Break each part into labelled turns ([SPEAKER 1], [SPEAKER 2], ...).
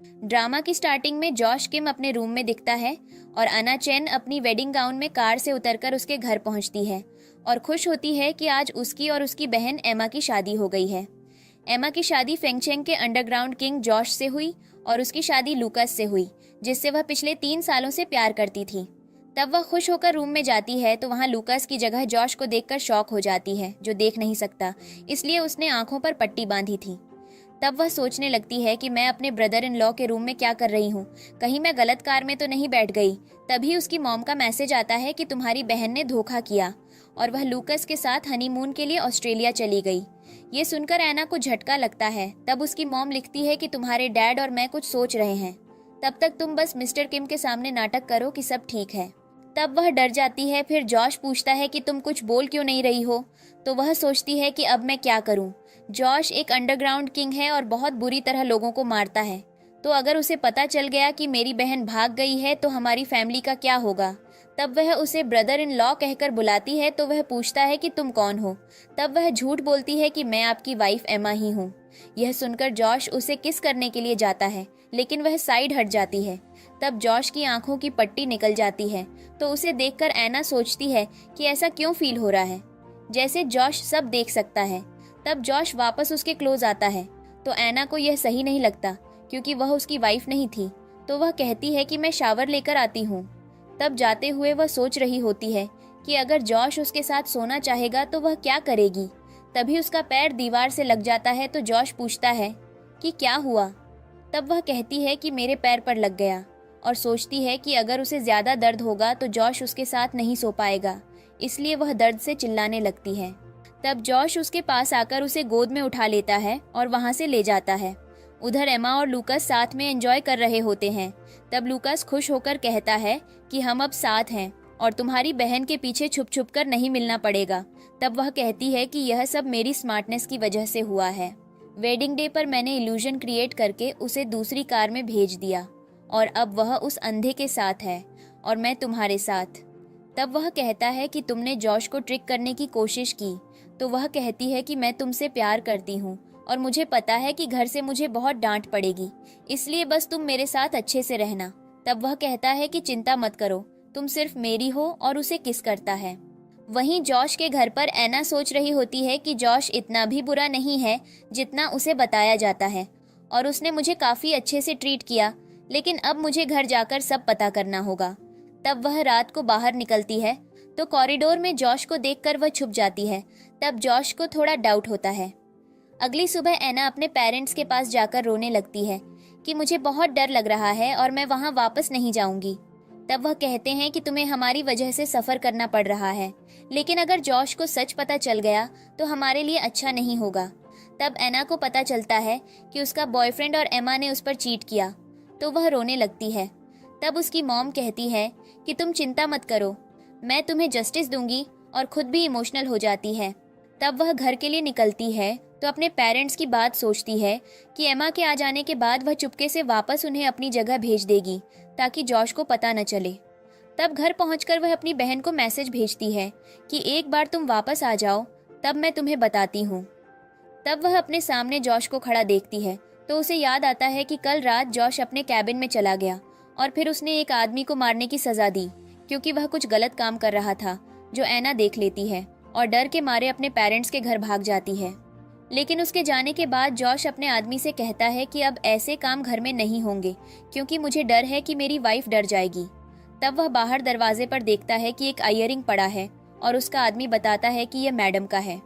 [SPEAKER 1] Drama की starting में Josh किम अपने रूम में दिखता है और अना चेन अपनी वेडिंग गाउन में कार से उतरकर उसके घर पहुंचती है और खुश होती है कि आज उसकी और उसकी बहन एमा की शादी हो गई है। एमा की शादी फेंगचेंग के अंडरग्राउंड किंग जॉश से हुई और उसकी शादी लूकस से हुई, जिससे वह पिछले 3 सालों से प्यार करती थी। तब वह खुश होकर रूम में जाती है तो वहाँ लूकस की जगह जॉश को देखकर शॉक हो जाती है, जो देख नहीं सकता, इसलिए उसने आंखों पर पट्टी बांधी थी। तब वह सोचने लगती है कि मैं अपने ब्रदर इन लॉ के रूम में क्या कर रही हूँ, कहीं मैं गलत कार में तो नहीं बैठ गई। तभी उसकी मॉम का मैसेज आता है कि तुम्हारी बहन ने धोखा किया और वह लूकस के साथ हनीमून के लिए ऑस्ट्रेलिया चली गई। ये सुनकर एना को झटका लगता है। तब उसकी मॉम लिखती है कि तुम्हारे डैड और मैं कुछ सोच रहे हैं, तब तक तुम बस मिस्टर किम के सामने नाटक करो कि सब ठीक है। तब वह डर जाती है। फिर जॉश पूछता है कि तुम कुछ बोल क्यों नहीं रही हो, तो वह सोचती है कि अब मैं क्या करूं। जॉश एक अंडरग्राउंड किंग है और बहुत बुरी तरह लोगों को मारता है, तो अगर उसे पता चल गया कि मेरी बहन भाग गई है तो हमारी फैमिली का क्या होगा। तब वह उसे ब्रदर इन लॉ कहकर बुलाती है तो वह पूछता है कि तुम कौन हो। तब वह झूठ बोलती है कि मैं आपकी वाइफ एमा ही हूँ। यह सुनकर जॉश उसे किस करने के लिए जाता है, लेकिन वह साइड हट जाती है। तब जॉश की आंखों की पट्टी निकल जाती है, तो उसे देखकर एना सोचती है कि ऐसा क्यों फील हो रहा है, जैसे जॉश सब देख सकता है। तब जॉश वापस उसके क्लोज आता है, तो एना को यह सही नहीं लगता क्योंकि वह उसकी वाइफ नहीं थी, तो वह कहती है कि मैं शावर लेकर आती हूँ। तब जाते हुए वह सोच रही होती है कि अगर जॉश उसके साथ सोना चाहेगा तो वह क्या करेगी। तभी उसका पैर दीवार से लग जाता है, तो जॉश पूछता है कि क्या हुआ। तब वह कहती है कि मेरे पैर पर लग गया, और सोचती है कि अगर उसे ज्यादा दर्द होगा तो जॉश उसके साथ नहीं सो पाएगा, इसलिए वह दर्द से चिल्लाने लगती है। तब जॉश उसके पास आकर उसे गोद में उठा लेता है और वहां से ले जाता है। उधर एमा और लूकस साथ में एंजॉय कर रहे होते हैं। तब लूकस खुश होकर कहता है कि हम अब साथ हैं और तुम्हारी बहन के पीछे छुप छुप कर नहीं मिलना पड़ेगा। तब वह कहती है कि यह सब मेरी स्मार्टनेस की वजह से हुआ है। वेडिंग डे पर मैंने इल्यूजन क्रिएट करके उसे दूसरी कार में भेज दिया और अब वह उस अंधे के साथ है और मैं तुम्हारे साथ। तब वह कहता है कि तुमने जॉश को ट्रिक करने की कोशिश की, तो वह कहती है कि मैं तुमसे प्यार करती हूँ और मुझे पता है कि घर से मुझे बहुत डांट पड़ेगी, इसलिए बस तुम मेरे साथ अच्छे से रहना। तब वह कहता है कि चिंता मत करो, तुम सिर्फ मेरी हो, और उसे किस करता है। वहीं जॉश के घर पर एना सोच रही होती है कि जॉश इतना भी बुरा नहीं है जितना उसे बताया जाता है और उसने मुझे काफी अच्छे से ट्रीट किया, लेकिन अब मुझे घर जाकर सब पता करना होगा। तब वह रात को बाहर निकलती है तो कॉरिडोर में जॉश को देखकर वह छुप जाती है। तब जॉश को थोड़ा डाउट होता है। अगली सुबह एना अपने पेरेंट्स के पास जाकर रोने लगती है कि मुझे बहुत डर लग रहा है और मैं वहां वापस नहीं जाऊंगी। तब वह कहते हैं कि तुम्हें हमारी वजह से सफर करना पड़ रहा है, लेकिन अगर जॉश को सच पता चल गया तो हमारे लिए अच्छा नहीं होगा। तब एना को पता चलता है कि उसका बॉयफ्रेंड और एमा ने उस पर चीट किया, तो वह रोने लगती है। तब उसकी मॉम कहती है कि तुम चिंता मत करो, मैं तुम्हें जस्टिस दूंगी, और खुद भी इमोशनल हो जाती है। तब वह घर के लिए निकलती है तो अपने पेरेंट्स की बात सोचती है कि एमा के आ जाने के बाद वह चुपके से वापस उन्हें अपनी जगह भेज देगी ताकि जॉश को पता न चले। तब घर पहुंचकर वह अपनी बहन को मैसेज भेजती है कि एक बार तुम वापस आ जाओ, तब मैं तुम्हें बताती हूँ। तब वह अपने सामने जॉश को खड़ा देखती है तो उसे याद आता है कि कल रात जॉश अपने कैबिन में चला गया और फिर उसने एक आदमी को मारने की सजा दी क्योंकि वह कुछ गलत काम कर रहा था, जो एना देख लेती है और डर के मारे अपने पेरेंट्स के घर भाग जाती है। लेकिन उसके जाने के बाद जॉश अपने आदमी से कहता है कि अब ऐसे काम घर में नहीं होंगे क्योंकि मुझे डर है कि मेरी वाइफ डर जाएगी। तब वह बाहर दरवाजे पर देखता है कि एक इयरिंग पड़ा है और उसका आदमी बताता है कि यह मैडम का है।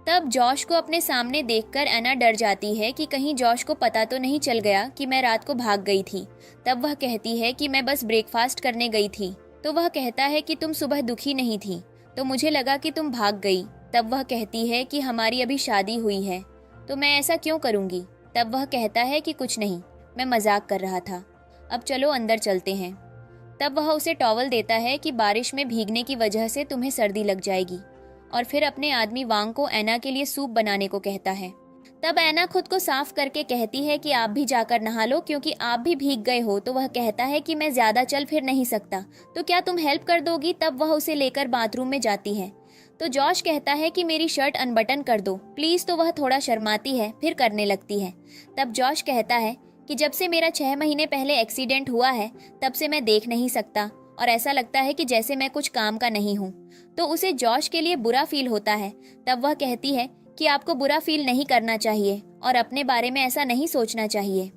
[SPEAKER 1] तब जॉश को अपने सामने देखकर एना डर जाती है कि कहीं जॉश को पता तो नहीं चल गया कि मैं रात को भाग गई थी। तब वह कहती है कि मैं बस ब्रेकफास्ट करने गई थी। तो वह कहता है कि तुम सुबह दुखी नहीं थी, तो मुझे लगा कि तुम भाग गई। तब वह कहती है कि हमारी अभी शादी हुई है, तो मैं ऐसा क्यों करूंगी। तब वह कहता है कि कुछ नहीं, मैं मजाक कर रहा था, अब चलो अंदर चलते हैं। तब वह उसे टॉवल देता है कि बारिश में भीगने की वजह से तुम्हें सर्दी लग जाएगी, और फिर अपने आदमी वांग को एना के लिए सूप बनाने को कहता है। तब एना खुद को साफ करके कहती है कि आप भी जाकर नहा लो क्योंकि आप भी भीग गए हो। तो वह कहता है कि मैं ज्यादा चल फिर नहीं सकता, तो क्या तुम हेल्प कर दोगी। तब वह उसे लेकर बाथरूम में जाती है तो जॉश कहता है कि मेरी शर्ट अनबटन कर दो प्लीज, तो वह थोड़ा शर्माती है फिर करने लगती है। तब जॉश कहता है कि जब से मेरा 6 महीने पहले एक्सीडेंट हुआ है तब से मैं देख नहीं सकता और ऐसा लगता है कि जैसे मैं कुछ काम का नहीं हूँ। तो उसे जॉश के लिए बुरा फील होता है। तब वह कहती है कि आपको बुरा फील नहीं करना चाहिए और अपने बारे में ऐसा नहीं सोचना चाहिए।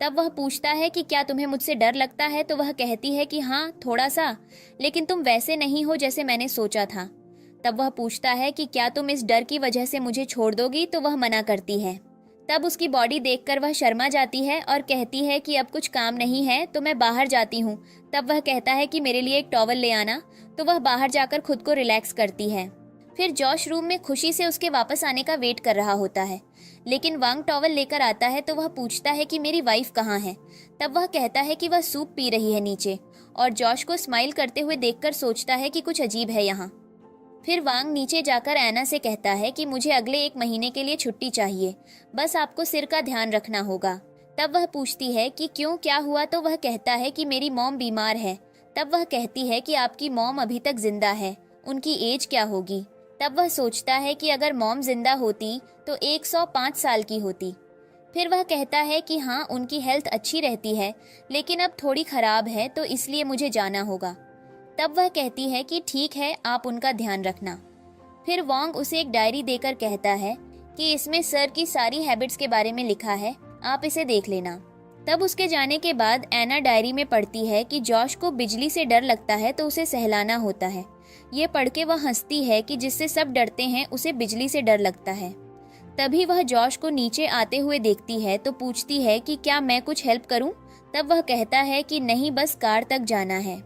[SPEAKER 1] तब वह पूछता है कि क्या तुम्हें मुझसे डर लगता है, तो वह कहती है कि हाँ थोड़ा सा, लेकिन तुम वैसे नहीं हो जैसे मैंने सोचा था। तब वह पूछता है कि क्या तुम इस डर की वजह से मुझे छोड़ दोगी, तो वह मना करती है। तब उसकी बॉडी देखकर वह शर्मा जाती है और कहती है कि अब कुछ काम नहीं है तो मैं बाहर जाती हूँ। तब वह कहता है कि मेरे लिए एक टॉवल ले आना, तो वह बाहर जाकर खुद को रिलैक्स करती है। फिर जॉश रूम में खुशी से उसके वापस आने का वेट कर रहा होता है, लेकिन वांग टॉवल लेकर आता है तो वह पूछता है कि मेरी वाइफ कहाँ है। तब वह कहता है कि वह सूप पी रही है नीचे, और जॉश को स्माइल करते हुए देखकर सोचता है कि कुछ अजीब है यहाँ। फिर वांग नीचे जाकर ऐना से कहता है कि मुझे अगले 1 महीने के लिए छुट्टी चाहिए, बस आपको सिर का ध्यान रखना होगा। तब वह पूछती है कि क्यों, क्या हुआ, तो वह कहता है कि मेरी मॉम बीमार है। तब वह कहती है कि आपकी मॉम अभी तक जिंदा है, उनकी एज क्या होगी। तब वह सोचता है कि अगर मॉम जिंदा होती तो 105 साल की होती। फिर वह कहता है कि हाँ उनकी हेल्थ अच्छी रहती है, लेकिन अब थोड़ी खराब है तो इसलिए मुझे जाना होगा। तब वह कहती है कि ठीक है, आप उनका ध्यान रखना। फिर वांग उसे एक डायरी देकर कहता है कि इसमें सर की सारी हैबिट्स के बारे में लिखा है, आप इसे देख लेना। तब उसके जाने के बाद ऐना डायरी में पढ़ती है कि जॉश को बिजली से डर लगता है तो उसे सहलाना होता है। ये पढ़ के वह हंसती है कि जिससे सब डरते हैं उसे बिजली से डर लगता है। तभी वह जॉश को नीचे आते हुए देखती है तो पूछती है कि क्या मैं कुछ हेल्प करूं। तब वह कहता है कि नहीं, बस कार तक जाना है।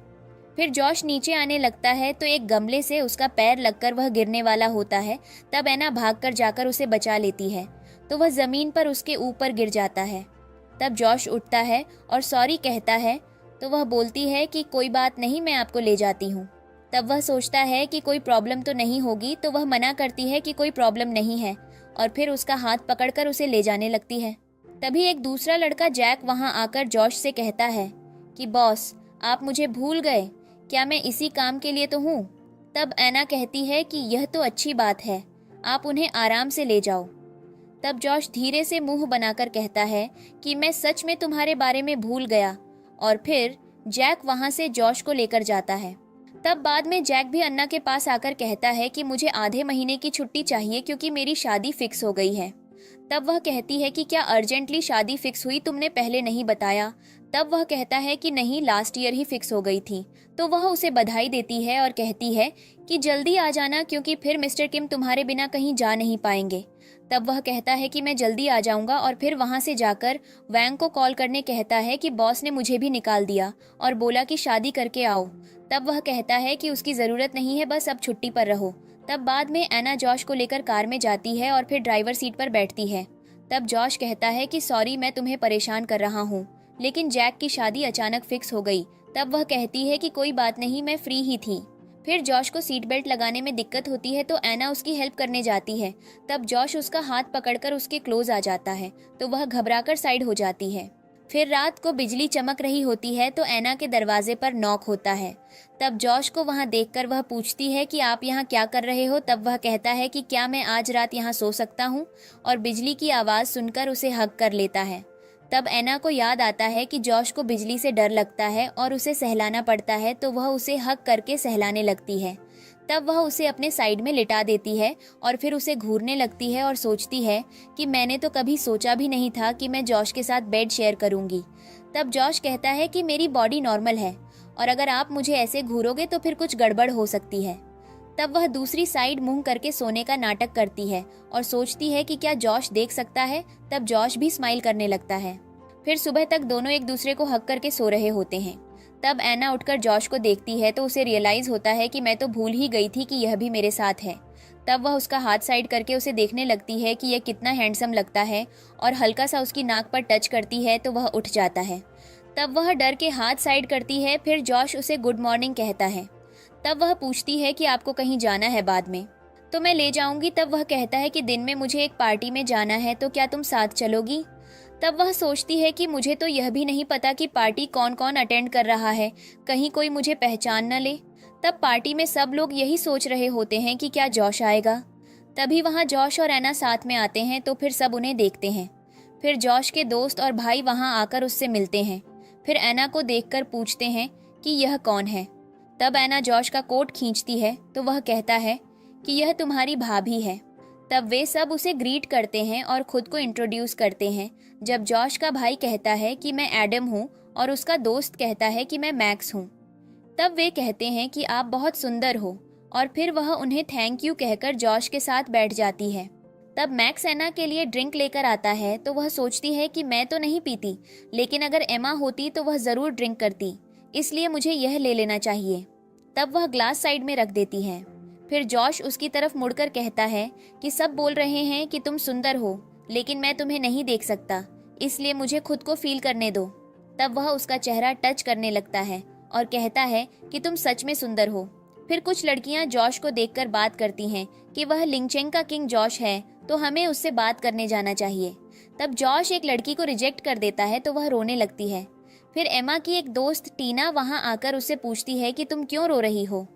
[SPEAKER 1] फिर जॉश नीचे आने लगता है तो एक गमले से उसका पैर लगकर वह गिरने वाला होता है। तब ऐना भागकर जाकर उसे बचा लेती है तो वह जमीन पर उसके ऊपर गिर जाता है। तब जॉश उठता है और सॉरी कहता है तो वह बोलती है कि कोई बात नहीं, मैं आपको ले जाती हूँ। तब वह सोचता है कि कोई प्रॉब्लम तो नहीं होगी, तो वह मना करती है कि कोई प्रॉब्लम नहीं है और फिर उसका हाथ पकड़कर उसे ले जाने लगती है। तभी एक दूसरा लड़का जैक वहां आकर जॉश से कहता है कि बॉस, आप मुझे भूल गए, क्या मैं इसी काम के लिए तो हूँ। तब ऐना कहती है कि यह तो अच्छी बात है, आप उन्हें आराम से ले जाओ। तब जॉश धीरे से मुंह बनाकर कहता है कि मैं सच में तुम्हारे बारे में भूल गया, और फिर जैक वहां से जॉश को लेकर जाता है। तब बाद में जैक भी अन्ना के पास आकर कहता है कि मुझे आधे महीने की छुट्टी चाहिए क्योंकि मेरी शादी फिक्स हो गई है। तब वह कहती है कि क्या अर्जेंटली शादी फिक्स हुई, तुमने पहले नहीं बताया। तब वह कहता है कि नहीं, लास्ट ईयर ही फिक्स हो गई थी। तो वह उसे बधाई देती है और कहती है कि जल्दी आ जाना क्योंकि फिर मिस्टर किम तुम्हारे बिना कहीं जा नहीं पाएंगे। तब वह कहता है कि मैं जल्दी आ जाऊंगा और फिर वहां से जाकर वैंग को कॉल करने कहता है कि बॉस ने मुझे भी निकाल दिया और बोला कि शादी करके आओ। तब वह कहता है कि उसकी ज़रूरत नहीं है, बस अब छुट्टी पर रहो। तब बाद में ऐना जॉश को लेकर कार में जाती है और फिर ड्राइवर सीट पर बैठती है। तब जॉश कहता है कि सॉरी, मैं तुम्हें परेशान कर रहा हूँ, लेकिन जैक की शादी अचानक फिक्स हो गई। तब वह कहती है कि कोई बात नहीं, मैं फ्री ही थी। फिर जॉश को सीट बेल्ट लगाने में दिक्कत होती है तो ऐना उसकी हेल्प करने जाती है। तब जॉश उसका हाथ पकड़कर उसके क्लोज आ जाता है तो वह घबराकर साइड हो जाती है। फिर रात को बिजली चमक रही होती है तो ऐना के दरवाजे पर नॉक होता है। तब जॉश को वहां देखकर वह पूछती है कि आप यहाँ क्या कर रहे हो। तब वह कहता है कि क्या मैं आज रात यहाँ सो सकता हूँ, और बिजली की आवाज़ सुनकर उसे हग कर लेता है। तब ऐना को याद आता है कि जॉश को बिजली से डर लगता है और उसे सहलाना पड़ता है, तो वह उसे हग करके सहलाने लगती है। तब वह उसे अपने साइड में लिटा देती है और फिर उसे घूरने लगती है और सोचती है कि मैंने तो कभी सोचा भी नहीं था कि मैं जॉश के साथ बेड शेयर करूंगी। तब जॉश कहता है कि मेरी बॉडी नॉर्मल है और अगर आप मुझे ऐसे घूरोगे तो फिर कुछ गड़बड़ हो सकती है। तब वह दूसरी साइड मुंह करके सोने का नाटक करती है और सोचती है कि क्या जॉश देख सकता है। तब जॉश भी स्माइल करने लगता है। फिर सुबह तक दोनों एक दूसरे को हक करके सो रहे होते हैं। तब ऐना उठकर जॉश को देखती है तो उसे रियलाइज होता है कि मैं तो भूल ही गई थी कि यह भी मेरे साथ है। तब वह उसका हाथ साइड करके उसे देखने लगती है कि यह कितना हैंडसम लगता है और हल्का सा उसकी नाक पर टच करती है तो वह उठ जाता है। तब वह डर के हाथ साइड करती है। फिर जॉश उसे गुड मॉर्निंग कहता है। तब वह पूछती है कि आपको कहीं जाना है बाद में, तो मैं ले जाऊंगी। तब वह कहता है कि दिन में मुझे एक पार्टी में जाना है, तो क्या तुम साथ चलोगी। तब वह सोचती है कि मुझे तो यह भी नहीं पता कि पार्टी कौन कौन अटेंड कर रहा है, कहीं कोई मुझे पहचान न ले। तब पार्टी में सब लोग यही सोच रहे होते हैं कि क्या जॉश आएगा। तभी वहाँ जॉश और ऐना साथ में आते हैं तो फिर सब उन्हें देखते हैं। फिर जॉश के दोस्त और भाई वहां आकर उससे मिलते हैं। फिर एना को देखकर पूछते हैं कि यह कौन है। तब एना जॉश का कोट खींचती है तो वह कहता है कि यह तुम्हारी भाभी है। तब वे सब उसे ग्रीट करते हैं और खुद को इंट्रोड्यूस करते हैं। जब जॉश का भाई कहता है कि मैं एडम हूँ और उसका दोस्त कहता है कि मैं मैक्स हूँ, तब वे कहते हैं कि आप बहुत सुंदर हो और फिर वह उन्हें थैंक यू कहकर जॉश के साथ बैठ जाती है। तब मैक्स एना के लिए ड्रिंक लेकर आता है तो वह सोचती है कि मैं तो नहीं पीती, लेकिन अगर एमा होती तो वह ज़रूर ड्रिंक करती, इसलिए मुझे यह ले लेना चाहिए। तब वह ग्लास साइड में रख देती है। फिर जॉश उसकी तरफ मुड़कर कहता है कि सब बोल रहे हैं कि तुम सुंदर हो, लेकिन मैं तुम्हें नहीं देख सकता, इसलिए मुझे खुद को फील करने दो। तब वह उसका चेहरा टच करने लगता है और कहता है कि तुम सच में सुंदर हो। फिर कुछ लड़कियां जॉश को देखकर बात करती हैं कि वह लिंगचेंग का किंग जॉश है, तो हमें उससे बात करने जाना चाहिए। तब जॉश एक लड़की को रिजेक्ट कर देता है तो वह रोने लगती है। फिर एमा की एक दोस्त टीना वहां आकर उससे पूछती है कि तुम क्यों रो रही हो।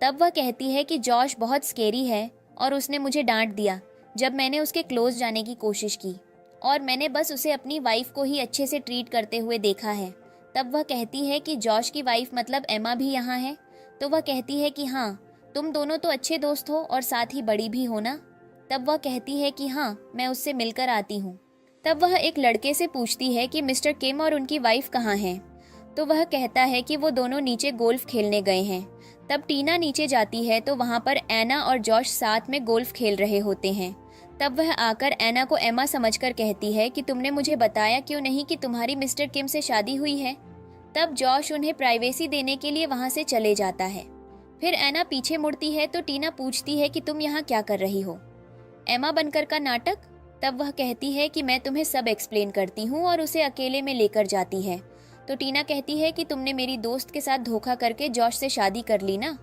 [SPEAKER 1] तब वह कहती है कि जॉश बहुत स्केरी है और उसने मुझे डांट दिया जब मैंने उसके क्लोज जाने की कोशिश की, और मैंने बस उसे अपनी वाइफ को ही अच्छे से ट्रीट करते हुए देखा है। तब वह कहती है कि जॉश की वाइफ मतलब एमा भी यहाँ है। तो वह कहती है कि हाँ, तुम दोनों तो अच्छे दोस्त हो और साथ ही बड़ी भी हो ना। तब वह कहती है कि हाँ, मैं उससे मिलकर आती हूँ। तब वह एक लड़के से पूछती है कि मिस्टर किम और उनकी वाइफ कहाँ हैं। तो वह कहता है कि वो दोनों नीचे गोल्फ खेलने गए हैं। तब टीना नीचे जाती है तो वहाँ पर एना और जॉश साथ में गोल्फ खेल रहे होते हैं। तब वह आकर एना को एमा समझकर कहती है कि तुमने मुझे बताया क्यों नहीं कि तुम्हारी मिस्टर किम से शादी हुई है। तब जॉश उन्हें प्राइवेसी देने के लिए वहाँ से चले जाता है। फिर एना पीछे मुड़ती है तो टीना पूछती है कि तुम यहाँ क्या कर रही हो, एमा बनकर का नाटक। तब वह कहती है कि मैं तुम्हें सब एक्सप्लेन करती हूँ और उसे अकेले में लेकर जाती है। तो टीना कहती है कि तुमने मेरी दोस्त के साथ धोखा करके जॉश से शादी कर ली ना।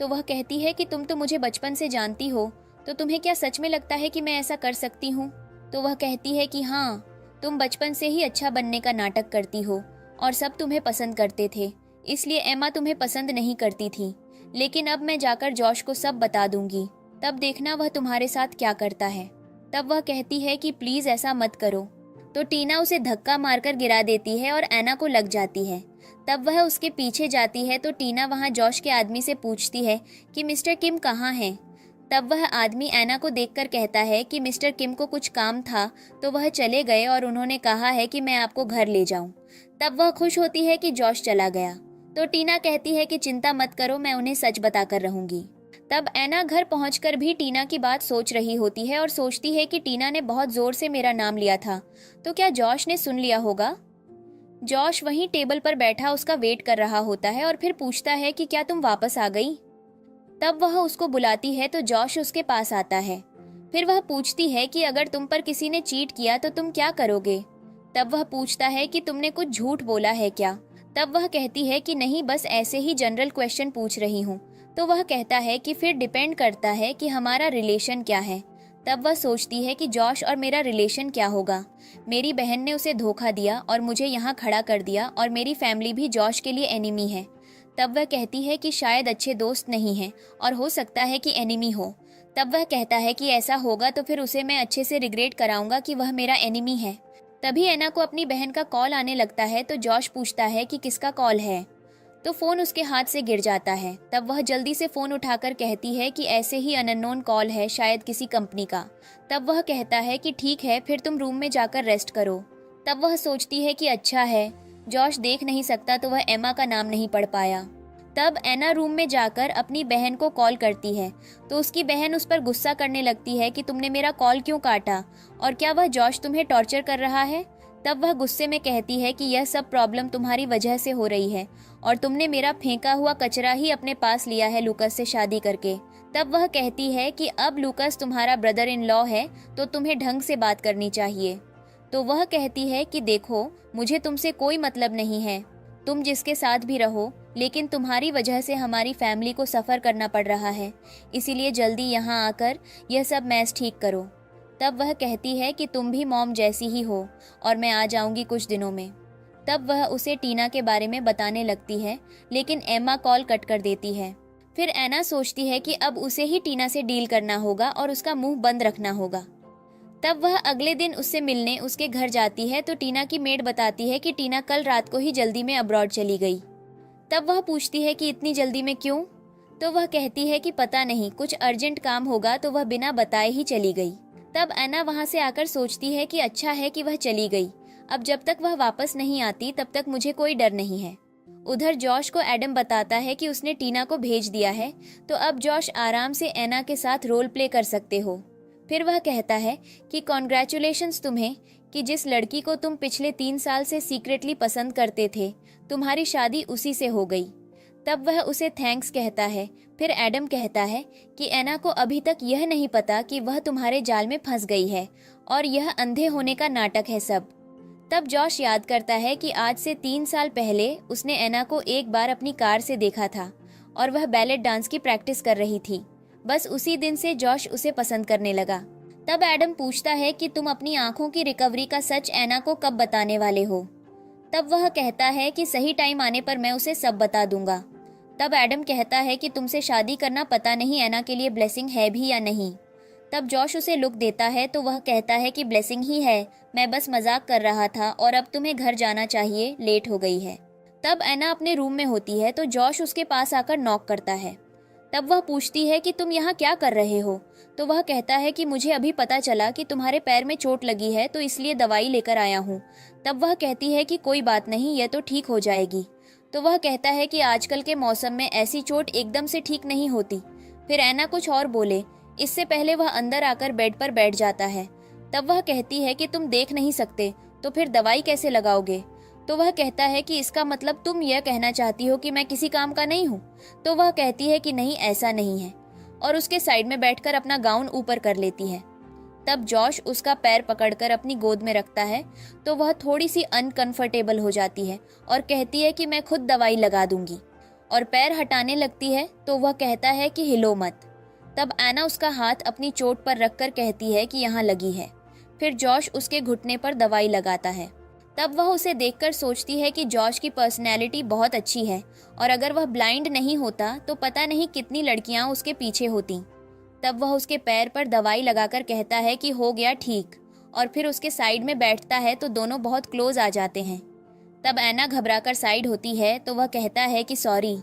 [SPEAKER 1] तो वह कहती है कि तुम तो मुझे बचपन से जानती हो, तो तुम्हें क्या सच में लगता है कि मैं ऐसा कर सकती हूँ। तो वह कहती है कि हाँ, तुम बचपन से ही अच्छा बनने का नाटक करती हो और सब तुम्हें पसंद करते थे, इसलिए एमा तुम्हें पसंद नहीं करती थी। लेकिन अब मैं जाकर जॉश को सब बता दूंगी, तब देखना वह तुम्हारे साथ क्या करता है। तब वह कहती है कि प्लीज ऐसा मत करो। तो टीना उसे धक्का मारकर गिरा देती है और एना को लग जाती है। तब वह उसके पीछे जाती है तो टीना वहां जॉश के आदमी से पूछती है कि मिस्टर किम कहाँ हैं। तब वह आदमी एना को देखकर कहता है कि मिस्टर किम को कुछ काम था तो वह चले गए और उन्होंने कहा है कि मैं आपको घर ले जाऊं। तब वह खुश होती है कि जॉश चला गया। तो टीना कहती है कि चिंता मत करो, मैं उन्हें सच बताकर रहूंगी। तब एना घर पहुंचकर भी टीना की बात सोच रही होती है और सोचती है कि टीना ने बहुत जोर से मेरा नाम लिया था, तो क्या जॉश ने सुन लिया होगा। जॉश वहीं टेबल पर बैठा उसका वेट कर रहा होता है और फिर पूछता है कि क्या तुम वापस आ गई। तब वह उसको बुलाती है तो जॉश उसके पास आता है। फिर वह पूछती है कि अगर तुम पर किसी ने चीट किया तो तुम क्या करोगे। तब वह पूछता है कि तुमने कुछ झूठ बोला है क्या। तब वह कहती है कि नहीं, बस ऐसे ही जनरल क्वेश्चन पूछ रही हूँ। तो वह कहता है कि फिर डिपेंड करता है कि हमारा रिलेशन क्या है। तब वह सोचती है कि जॉश और मेरा रिलेशन क्या होगा। मेरी बहन ने उसे धोखा दिया और मुझे यहाँ खड़ा कर दिया और मेरी फैमिली भी जॉश के लिए एनिमी है। तब वह कहती है कि शायद अच्छे दोस्त नहीं हैं और हो सकता है कि एनिमी हो। तब वह कहता है कि ऐसा होगा तो फिर उसे मैं अच्छे से रिग्रेट कराऊंगा कि वह मेरा एनिमी है। तभी एना को अपनी बहन का कॉल आने लगता है तो जॉश पूछता है कि किसका कॉल है। तो फोन उसके हाथ से गिर जाता है। तब वह जल्दी से फोन उठाकर कहती है कि ऐसे ही अननोन कॉल है, शायद किसी कंपनी का। तब वह कहता है कि ठीक है, फिर तुम रूम में जाकर रेस्ट करो। तब वह सोचती है कि अच्छा है, जॉश देख नहीं सकता तो वह एमा का नाम नहीं पढ़ पाया। तब एना रूम में जाकर अपनी बहन को कॉल करती है तो उसकी बहन उस पर गुस्सा करने लगती है कि तुमने मेरा कॉल क्यों काटा और क्या वह जॉश तुम्हें टॉर्चर कर रहा है। तब वह गुस्से में कहती है कि यह सब प्रॉब्लम तुम्हारी वजह से हो रही है और तुमने मेरा फेंका हुआ कचरा ही अपने पास लिया है लूकस से शादी करके। तब वह कहती है कि अब लूकस तुम्हारा ब्रदर इन लॉ है तो तुम्हें ढंग से बात करनी चाहिए। तो वह कहती है कि देखो, मुझे तुमसे कोई मतलब नहीं है, तुम जिसके साथ भी रहो, लेकिन तुम्हारी वजह से हमारी फैमिली को सफ़र करना पड़ रहा है, इसीलिए जल्दी यहाँ आकर यह सब मैस ठीक करो। तब वह कहती है कि तुम भी मॉम जैसी ही हो और मैं आ जाऊंगी कुछ दिनों में। तब वह उसे टीना के बारे में बताने लगती है, लेकिन एमा कॉल कट कर देती है। फिर एना सोचती है कि अब उसे ही टीना से डील करना होगा और उसका मुंह बंद रखना होगा। तब वह अगले दिन उससे मिलने उसके घर जाती है तो टीना की मेड बताती है कि टीना कल रात को ही जल्दी में अब्रॉड चली गई। तब वह पूछती है कि इतनी जल्दी में क्यों? तो वह कहती है कि पता नहीं, कुछ अर्जेंट काम होगा तो वह बिना बताए ही चली गई। तब एना वहां से आकर सोचती है कि अच्छा है कि वह चली गई, अब जब तक वह वापस नहीं आती तब तक मुझे कोई डर नहीं है। उधर जॉश को एडम बताता है कि उसने टीना को भेज दिया है, तो अब जॉश आराम से एना के साथ रोल प्ले कर सकते हो। फिर वह कहता है कि कॉन्ग्रेचुलेशंस तुम्हें कि जिस लड़की को तुम पिछले 3 साल से सीक्रेटली पसंद करते थे, तुम्हारी शादी उसी से हो गई। तब वह उसे थैंक्स कहता है। फिर एडम कहता है कि एना को अभी तक यह नहीं पता कि वह तुम्हारे जाल में फंस गई है और यह अंधे होने का नाटक है सब। तब जॉश याद करता है कि आज से 3 साल पहले उसने एना को एक बार अपनी कार से देखा था और वह बैलेट डांस की प्रैक्टिस कर रही थी। बस उसी दिन से जॉश उसे पसंद करने लगा। तब एडम पूछता है कि तुम अपनी आंखों की रिकवरी का सच एना को कब बताने वाले हो? तब वह कहता है कि सही टाइम आने पर मैं उसे सब बता दूंगा। तब एडम कहता है कि तुमसे शादी करना पता नहीं एना के लिए ब्लेसिंग है भी या नहीं। तब जॉश उसे लुक देता है तो वह कहता है कि ब्लेसिंग ही है, मैं बस मजाक कर रहा था और अब तुम्हें घर जाना चाहिए, लेट हो गई है। तब एना अपने रूम में होती है तो जॉश उसके पास आकर नॉक करता है। तब वह पूछती है कि तुम यहाँ क्या कर रहे हो? तो वह कहता है कि मुझे अभी पता चला कि तुम्हारे पैर में चोट लगी है तो इसलिए दवाई लेकर आया हूँ। तब वह कहती है कि कोई बात नहीं, यह तो ठीक हो जाएगी। तो वह कहता है कि आजकल के मौसम में ऐसी चोट एकदम से ठीक नहीं होती। फिर एना कुछ और बोले इससे पहले वह अंदर आकर बेड पर बैठ जाता है। तब वह कहती है कि तुम देख नहीं सकते तो फिर दवाई कैसे लगाओगे? तो वह कहता है कि इसका मतलब तुम यह कहना चाहती हो कि मैं किसी काम का नहीं हूँ? तो वह कहती है कि नहीं, ऐसा नहीं है, और उसके साइड में बैठकर अपना गाउन ऊपर कर लेती है। तब जॉश उसका पैर पकड़कर अपनी गोद में रखता है तो वह थोड़ी सी अनकंफर्टेबल हो जाती है और कहती है कि मैं खुद दवाई लगा दूंगी, और पैर हटाने लगती है तो वह कहता है कि हिलो मत। तब एना उसका हाथ अपनी चोट पर रखकर कहती है कि यहाँ लगी है। फिर जॉश उसके घुटने पर दवाई लगाता है। तब वह उसे देखकर सोचती है कि जॉश की पर्सनैलिटी बहुत अच्छी है और अगर वह ब्लाइंड नहीं होता तो पता नहीं कितनी लड़कियां उसके पीछे होती। तब वह उसके पैर पर दवाई लगाकर कहता है कि हो गया ठीक, और फिर उसके साइड में बैठता है तो दोनों बहुत क्लोज आ जाते हैं। तब एना घबराकर साइड होती है तो वह कहता है कि सॉरी,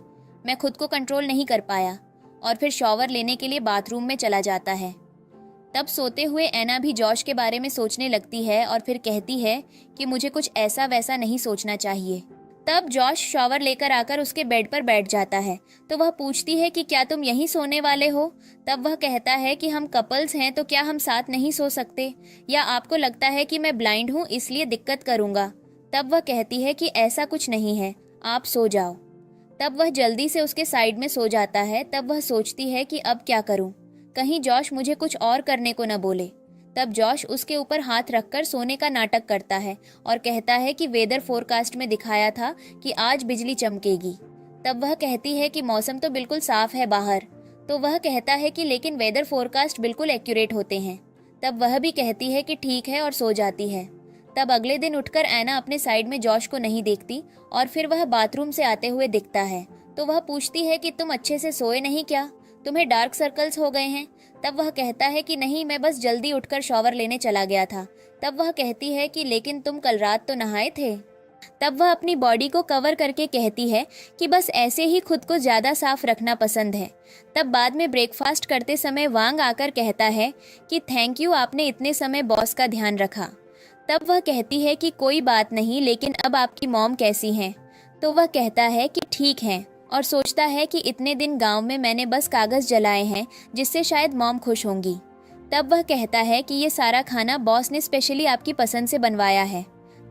[SPEAKER 1] मैं खुद को कंट्रोल नहीं कर पाया, और फिर शॉवर लेने के लिए बाथरूम में चला जाता है। तब सोते हुए एना भी जॉश के बारे में सोचने लगती है और फिर कहती है कि मुझे कुछ ऐसा वैसा नहीं सोचना चाहिए। तब जॉश शॉवर लेकर आकर उसके बेड पर बैठ जाता है तो वह पूछती है कि क्या तुम यहीं सोने वाले हो? तब वह कहता है कि हम कपल्स हैं तो क्या हम साथ नहीं सो सकते, या आपको लगता है कि मैं ब्लाइंड हूँ इसलिए दिक्कत करूँगा? तब वह कहती है कि ऐसा कुछ नहीं है, आप सो जाओ। तब वह जल्दी से उसके साइड में सो जाता है। तब वह सोचती है कि अब क्या करूं, कहीं जॉश मुझे कुछ और करने को न बोले। तब जॉश उसके ऊपर हाथ रखकर सोने का नाटक करता है और कहता है कि वेदर फोरकास्ट में दिखाया था कि आज बिजली चमकेगी। तब वह कहती है कि मौसम तो बिल्कुल साफ है बाहर। तो वह कहता है कि लेकिन वेदर फोरकास्ट बिल्कुल एक्यूरेट होते हैं। तब वह भी कहती है कि ठीक है और सो जाती है। तब अगले दिन उठकर एना अपने साइड में जॉश को नहीं देखती और फिर वह बाथरूम से आते हुए दिखता है तो वह पूछती है कि तुम अच्छे से सोए नहीं क्या, तुम्हें डार्क सर्कल्स हो गए हैं? तब वह कहता है कि नहीं, मैं बस जल्दी उठकर शॉवर लेने चला गया था। तब वह कहती है कि लेकिन तुम कल रात तो नहाए थे। तब वह अपनी बॉडी को कवर करके कहती है कि बस ऐसे ही खुद को ज्यादा साफ रखना पसंद है। तब बाद में ब्रेकफास्ट करते समय वांग आकर कहता है कि थैंक यू, आपने इतने समय बॉस का ध्यान रखा। तब वह कहती है कि कोई बात नहीं, लेकिन अब आपकी मॉम कैसी हैं? तो वह कहता है कि ठीक है और सोचता है कि इतने दिन गांव में मैंने बस कागज जलाए हैं जिससे शायद मॉम खुश होंगी। तब वह कहता है कि ये सारा खाना बॉस ने स्पेशली आपकी पसंद से बनवाया है।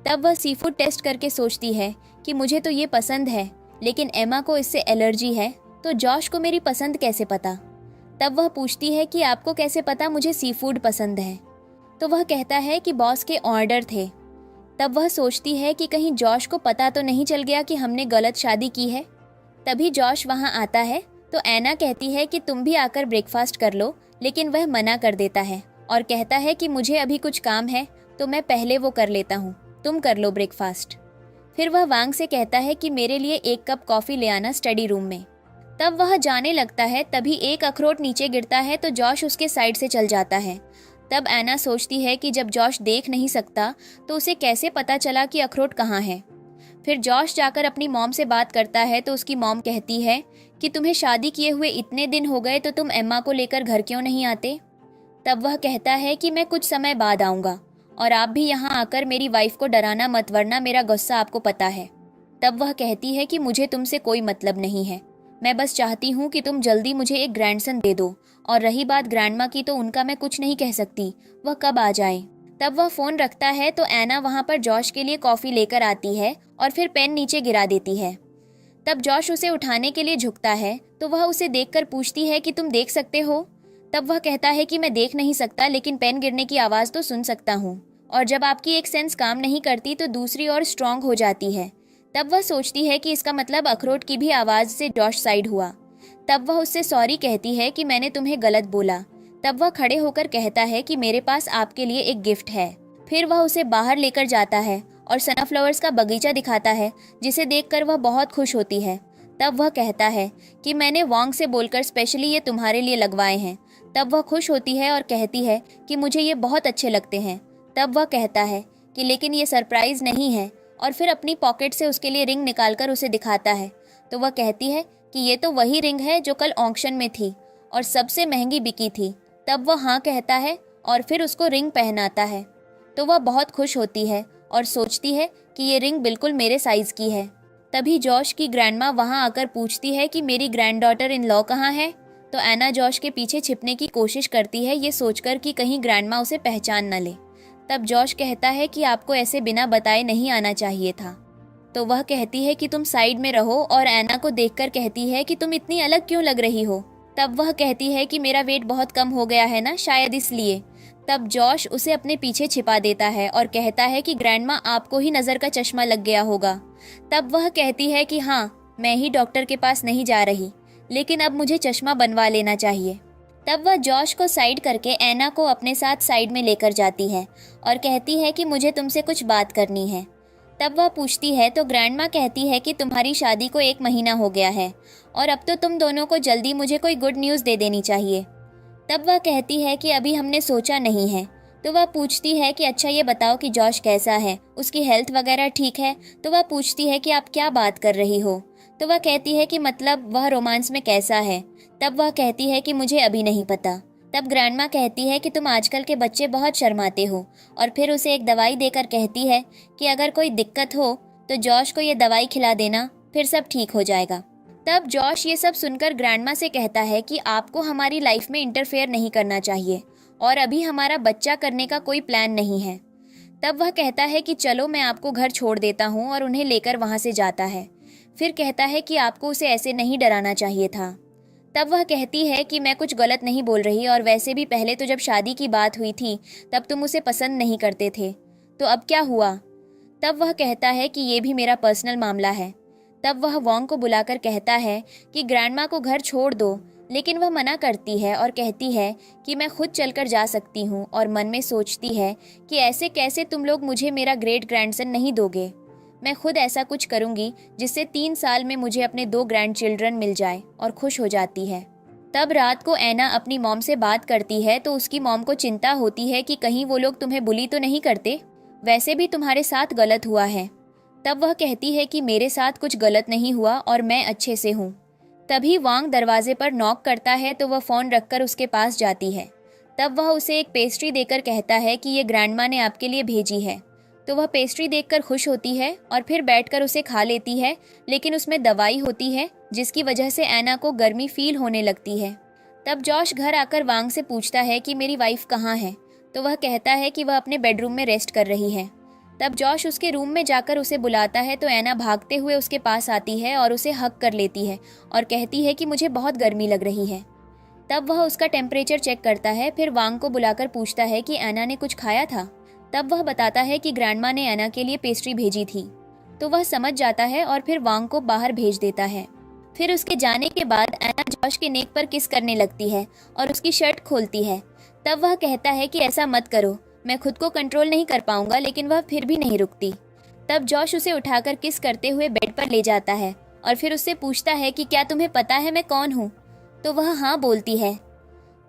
[SPEAKER 1] तब वह सी फूड टेस्ट करके सोचती है कि मुझे तो ये पसंद है लेकिन एमा को इससे एलर्जी है, तो जॉश को मेरी पसंद कैसे पता? तब वह पूछती है कि आपको कैसे पता मुझे सी फूड पसंद है? तो वह कहता है कि बॉस के ऑर्डर थे। तब वह सोचती है कि कहीं जॉश को पता तो नहीं चल गया कि हमने गलत शादी की है। तभी जॉश वहां आता है तो एना कहती है कि तुम भी आकर ब्रेकफास्ट कर लो, लेकिन वह मना कर देता है और कहता है कि मुझे अभी कुछ काम है तो मैं पहले वो कर लेता हूँ, तुम कर लो ब्रेकफास्ट। फिर वह वांग से कहता है कि मेरे लिए 1 कप कॉफ़ी ले आना स्टडी रूम में। तब वह जाने लगता है, तभी एक अखरोट नीचे गिरता है तो जॉश उसके साइड से चल जाता है। तब एना सोचती है कि जब जॉश देख नहीं सकता तो उसे कैसे पता चला कि अखरोट कहाँ है। फिर जॉश जाकर अपनी मॉम से बात करता है तो उसकी मॉम कहती है कि तुम्हें शादी किए हुए इतने दिन हो गए तो तुम एम्मा को लेकर घर क्यों नहीं आते। तब वह कहता है कि मैं कुछ समय बाद आऊँगा और आप भी यहाँ आकर मेरी वाइफ को डराना मत, वरना मेरा गुस्सा आपको पता है। तब वह कहती है कि मुझे तुमसे कोई मतलब नहीं है, मैं बस चाहती हूँ कि तुम जल्दी मुझे एक ग्रैंडसन दे दो, और रही बात ग्रैंडमा की तो उनका मैं कुछ नहीं कह सकती, वह कब आ जाए। तब वह फ़ोन रखता है तो एना वहाँ पर जॉश के लिए कॉफ़ी लेकर आती है और फिर पेन नीचे गिरा देती है। तब जॉश उसे उठाने के लिए झुकता है तो वह उसे देखकर पूछती है कि तुम देख सकते हो। तब वह कहता है कि मैं देख नहीं सकता, लेकिन पेन गिरने की आवाज़ तो सुन सकता हूँ, और जब आपकी एक सेंस काम नहीं करती तो दूसरी और स्ट्रांग हो जाती है। तब वह सोचती है कि इसका मतलब अखरोट की भी आवाज़ से जॉश साइड हुआ। तब वह उससे सॉरी कहती है कि मैंने तुम्हें गलत बोला। तब वह खड़े होकर कहता है कि मेरे पास आपके लिए एक गिफ्ट है। फिर वह उसे बाहर लेकर जाता है और सनफ्लावर्स का बगीचा दिखाता है, जिसे देखकर वह बहुत खुश होती है। तब वह कहता है कि मैंने वांग से बोलकर स्पेशली ये तुम्हारे लिए लगवाए हैं। तब वह खुश होती है और कहती है कि मुझे ये बहुत अच्छे लगते हैं। तब वह कहता है कि लेकिन ये सरप्राइज नहीं है, और फिर अपनी पॉकेट से उसके लिए रिंग निकालकर उसे दिखाता है। तो वह कहती है कि ये तो वही रिंग है जो कल ऑक्शन में थी और सबसे महंगी बिकी थी। तब वह हाँ कहता है और फिर उसको रिंग पहनाता है। तो वह बहुत खुश होती है और सोचती है कि ये रिंग बिल्कुल मेरे साइज़ की है। तभी जॉश की ग्रैंडमा वहाँ आकर पूछती है कि मेरी ग्रैंड डॉटर इन लॉ कहाँ है। तो एना जॉश के पीछे छिपने की कोशिश करती है, ये सोचकर कि कहीं ग्रैंडमा उसे पहचान न ले। तब जॉश कहता है कि आपको ऐसे बिना बताए नहीं आना चाहिए था। तो वह कहती है कि तुम साइड में रहो, और एना को देखकर कहती है कि तुम इतनी अलग क्यों लग रही हो। तब वह कहती है कि मेरा वेट बहुत कम हो गया है ना, शायद इसलिए। तब जॉश उसे अपने पीछे छिपा देता है और कहता है कि ग्रैंडमा आपको ही नज़र का चश्मा लग गया होगा। तब वह कहती है कि हाँ, मैं ही डॉक्टर के पास नहीं जा रही, लेकिन अब मुझे चश्मा बनवा लेना चाहिए। तब वह जॉश को साइड करके एना को अपने साथ साइड में लेकर जाती है और कहती है कि मुझे तुमसे कुछ बात करनी है। तब वह पूछती है तो ग्रैंडमा कहती है कि तुम्हारी शादी को 1 महीना हो गया है और अब तो तुम दोनों को जल्दी मुझे कोई गुड न्यूज़ दे देनी चाहिए। तब वह कहती है कि अभी हमने सोचा नहीं है। तो वह पूछती है कि अच्छा ये बताओ कि जॉश कैसा है, उसकी हेल्थ वगैरह ठीक है। तो वह पूछती है कि आप क्या बात कर रही हो। तो वह कहती है कि मतलब वह रोमांस में कैसा है। तब वह कहती है कि मुझे अभी नहीं पता। तब ग्रैंडमा कहती है कि तुम आजकल के बच्चे बहुत शर्माते हो, और फिर उसे एक दवाई देकर कहती है कि अगर कोई दिक्कत हो तो जॉश को ये दवाई खिला देना, फिर सब ठीक हो जाएगा। तब जॉश ये सब सुनकर ग्रैंडमा से कहता है कि आपको हमारी लाइफ में इंटरफेयर नहीं करना चाहिए, और अभी हमारा बच्चा करने का कोई प्लान नहीं है। तब वह कहता है कि चलो मैं आपको घर छोड़ देता हूँ, और उन्हें लेकर वहाँ से जाता है। फिर कहता है कि आपको उसे ऐसे नहीं डराना चाहिए था। तब वह कहती है कि मैं कुछ गलत नहीं बोल रही, और वैसे भी पहले तो जब शादी की बात हुई थी तब तुम उसे पसंद नहीं करते थे, तो अब क्या हुआ। तब वह कहता है कि ये भी मेरा पर्सनल मामला है। तब वह वॉन्ग को बुलाकर कहता है कि ग्रैंडमा को घर छोड़ दो, लेकिन वह मना करती है और कहती है कि मैं खुद चलकर जा सकती हूँ, और मन में सोचती है कि ऐसे कैसे तुम लोग मुझे मेरा ग्रेट ग्रैंडसन नहीं दोगे। मैं खुद ऐसा कुछ करूँगी जिससे 3 साल में मुझे अपने 2 ग्रैंड चिल्ड्रन मिल जाए, और खुश हो जाती है। तब रात को एना अपनी मॉम से बात करती है तो उसकी मॉम को चिंता होती है कि कहीं वो लोग तुम्हें बुली तो नहीं करते, वैसे भी तुम्हारे साथ गलत हुआ है। तब वह कहती है कि मेरे साथ कुछ गलत नहीं हुआ और मैं अच्छे से हूँ। तभी वांग दरवाजे पर नॉक करता है तो वह फ़ोन रखकर उसके पास जाती है। तब वह उसे एक पेस्ट्री देकर कहता है कि ये ग्रैंडमा ने आपके लिए भेजी है। तो वह पेस्ट्री देखकर खुश होती है और फिर बैठकर उसे खा लेती है, लेकिन उसमें दवाई होती है जिसकी वजह से एना को गर्मी फील होने लगती है। तब जॉश घर आकर वांग से पूछता है कि मेरी वाइफ कहाँ है। तो वह कहता है कि वह अपने बेडरूम में रेस्ट कर रही है। तब जॉश उसके रूम में जाकर उसे बुलाता है तो एना भागते हुए उसके पास आती है और उसे हग कर लेती है और कहती है कि मुझे बहुत गर्मी लग रही है। तब वह उसका टेम्परेचर चेक करता है, फिर वांग को बुलाकर पूछता है कि एना ने कुछ खाया था। तब वह बताता है कि ग्रैंडमा ने एना के लिए पेस्ट्री भेजी थी। तो वह समझ जाता है और फिर वांग को बाहर भेज देता है। फिर उसके जाने के बाद एना जॉश के नेक पर किस करने लगती है और उसकी शर्ट खोलती है। तब वह कहता है कि ऐसा मत करो, मैं खुद को कंट्रोल नहीं कर पाऊंगा, लेकिन वह फिर भी नहीं रुकती। तब जॉश उसे उठाकर किस करते हुए बेड पर ले जाता है और फिर उससे पूछता है कि क्या तुम्हें पता है मैं कौन हूँ। तो वह हाँ बोलती है।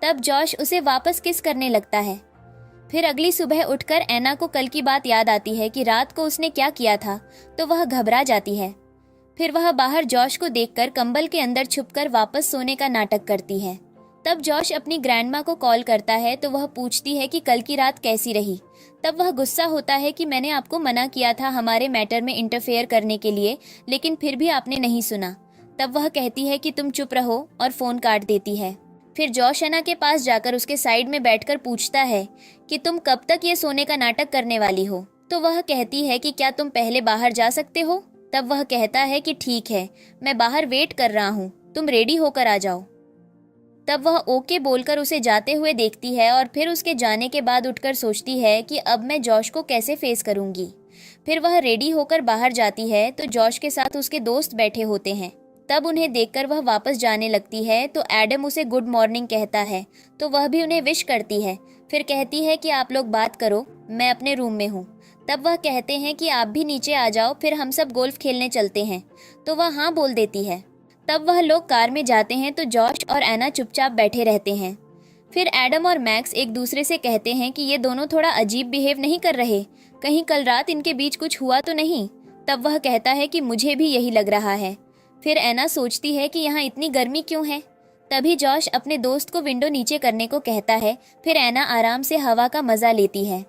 [SPEAKER 1] तब जॉश उसे वापस किस करने लगता है और फिर उसके जाने के बाद एना जॉश के नेक पर किस करने लगती है। तब वह कहता है कि ऐसा मत करो, मैं खुद को कंट्रोल नहीं कर पाऊंगा, लेकिन वह फिर भी नहीं रुकती। तब जॉश उसे उठाकर किस करते हुए बेड पर ले जाता है और फिर उससे पूछता है कि क्या तुम्हें पता है मैं कौन हूँ। तो वह हाँ बोलती है। फिर अगली सुबह उठकर ऐना को कल की बात याद आती है कि रात को उसने क्या किया था, तो वह घबरा जाती है। फिर वह बाहर जॉश को देखकर कंबल के अंदर छुपकर वापस सोने का नाटक करती है। तब जॉश अपनी ग्रैंडमा को कॉल करता है तो वह पूछती है कि कल की रात कैसी रही। तब वह गुस्सा होता है कि मैंने आपको मना किया था हमारे मैटर में इंटरफेयर करने के लिए, लेकिन फिर भी आपने नहीं सुना। तब वह कहती है कि तुम चुप रहो और फोन काट देती है। फिर जॉश ऐना के पास जाकर उसके साइड में बैठकर पूछता है कि तुम कब तक ये सोने का नाटक करने वाली हो। तो वह कहती है कि क्या तुम पहले बाहर जा सकते हो। तब वह कहता है कि ठीक है, मैं बाहर वेट कर रहा हूँ, तुम रेडी होकर आ जाओ। तब वह ओके बोलकर उसे जाते हुए देखती है और फिर उसके जाने के बाद उठकर सोचती है कि अब मैं जॉश को कैसे फेस करूंगी। फिर वह रेडी होकर बाहर जाती है तो जॉश के साथ उसके दोस्त बैठे होते हैं। तब उन्हें देखकर वह वापस जाने लगती है तो एडम उसे गुड मॉर्निंग कहता है, तो वह भी उन्हें विश करती है। फिर कहती है कि आप लोग बात करो, मैं अपने रूम में हूँ। तब वह कहते हैं कि आप भी नीचे आ जाओ, फिर हम सब गोल्फ खेलने चलते हैं। तो वह हाँ बोल देती है। तब वह लोग कार में जाते हैं तो जॉश और ऐना चुपचाप बैठे रहते हैं। फिर एडम और मैक्स एक दूसरे से कहते हैं कि ये दोनों थोड़ा अजीब बिहेव नहीं कर रहे, कहीं कल रात इनके बीच कुछ हुआ तो नहीं। तब वह कहता है कि मुझे भी यही लग रहा है। फिर ऐना सोचती है कि यहाँ इतनी गर्मी क्यों है। तभी जॉश अपने दोस्त को विंडो नीचे करने को कहता है। फिर ऐना आराम से हवा का मजा लेती है।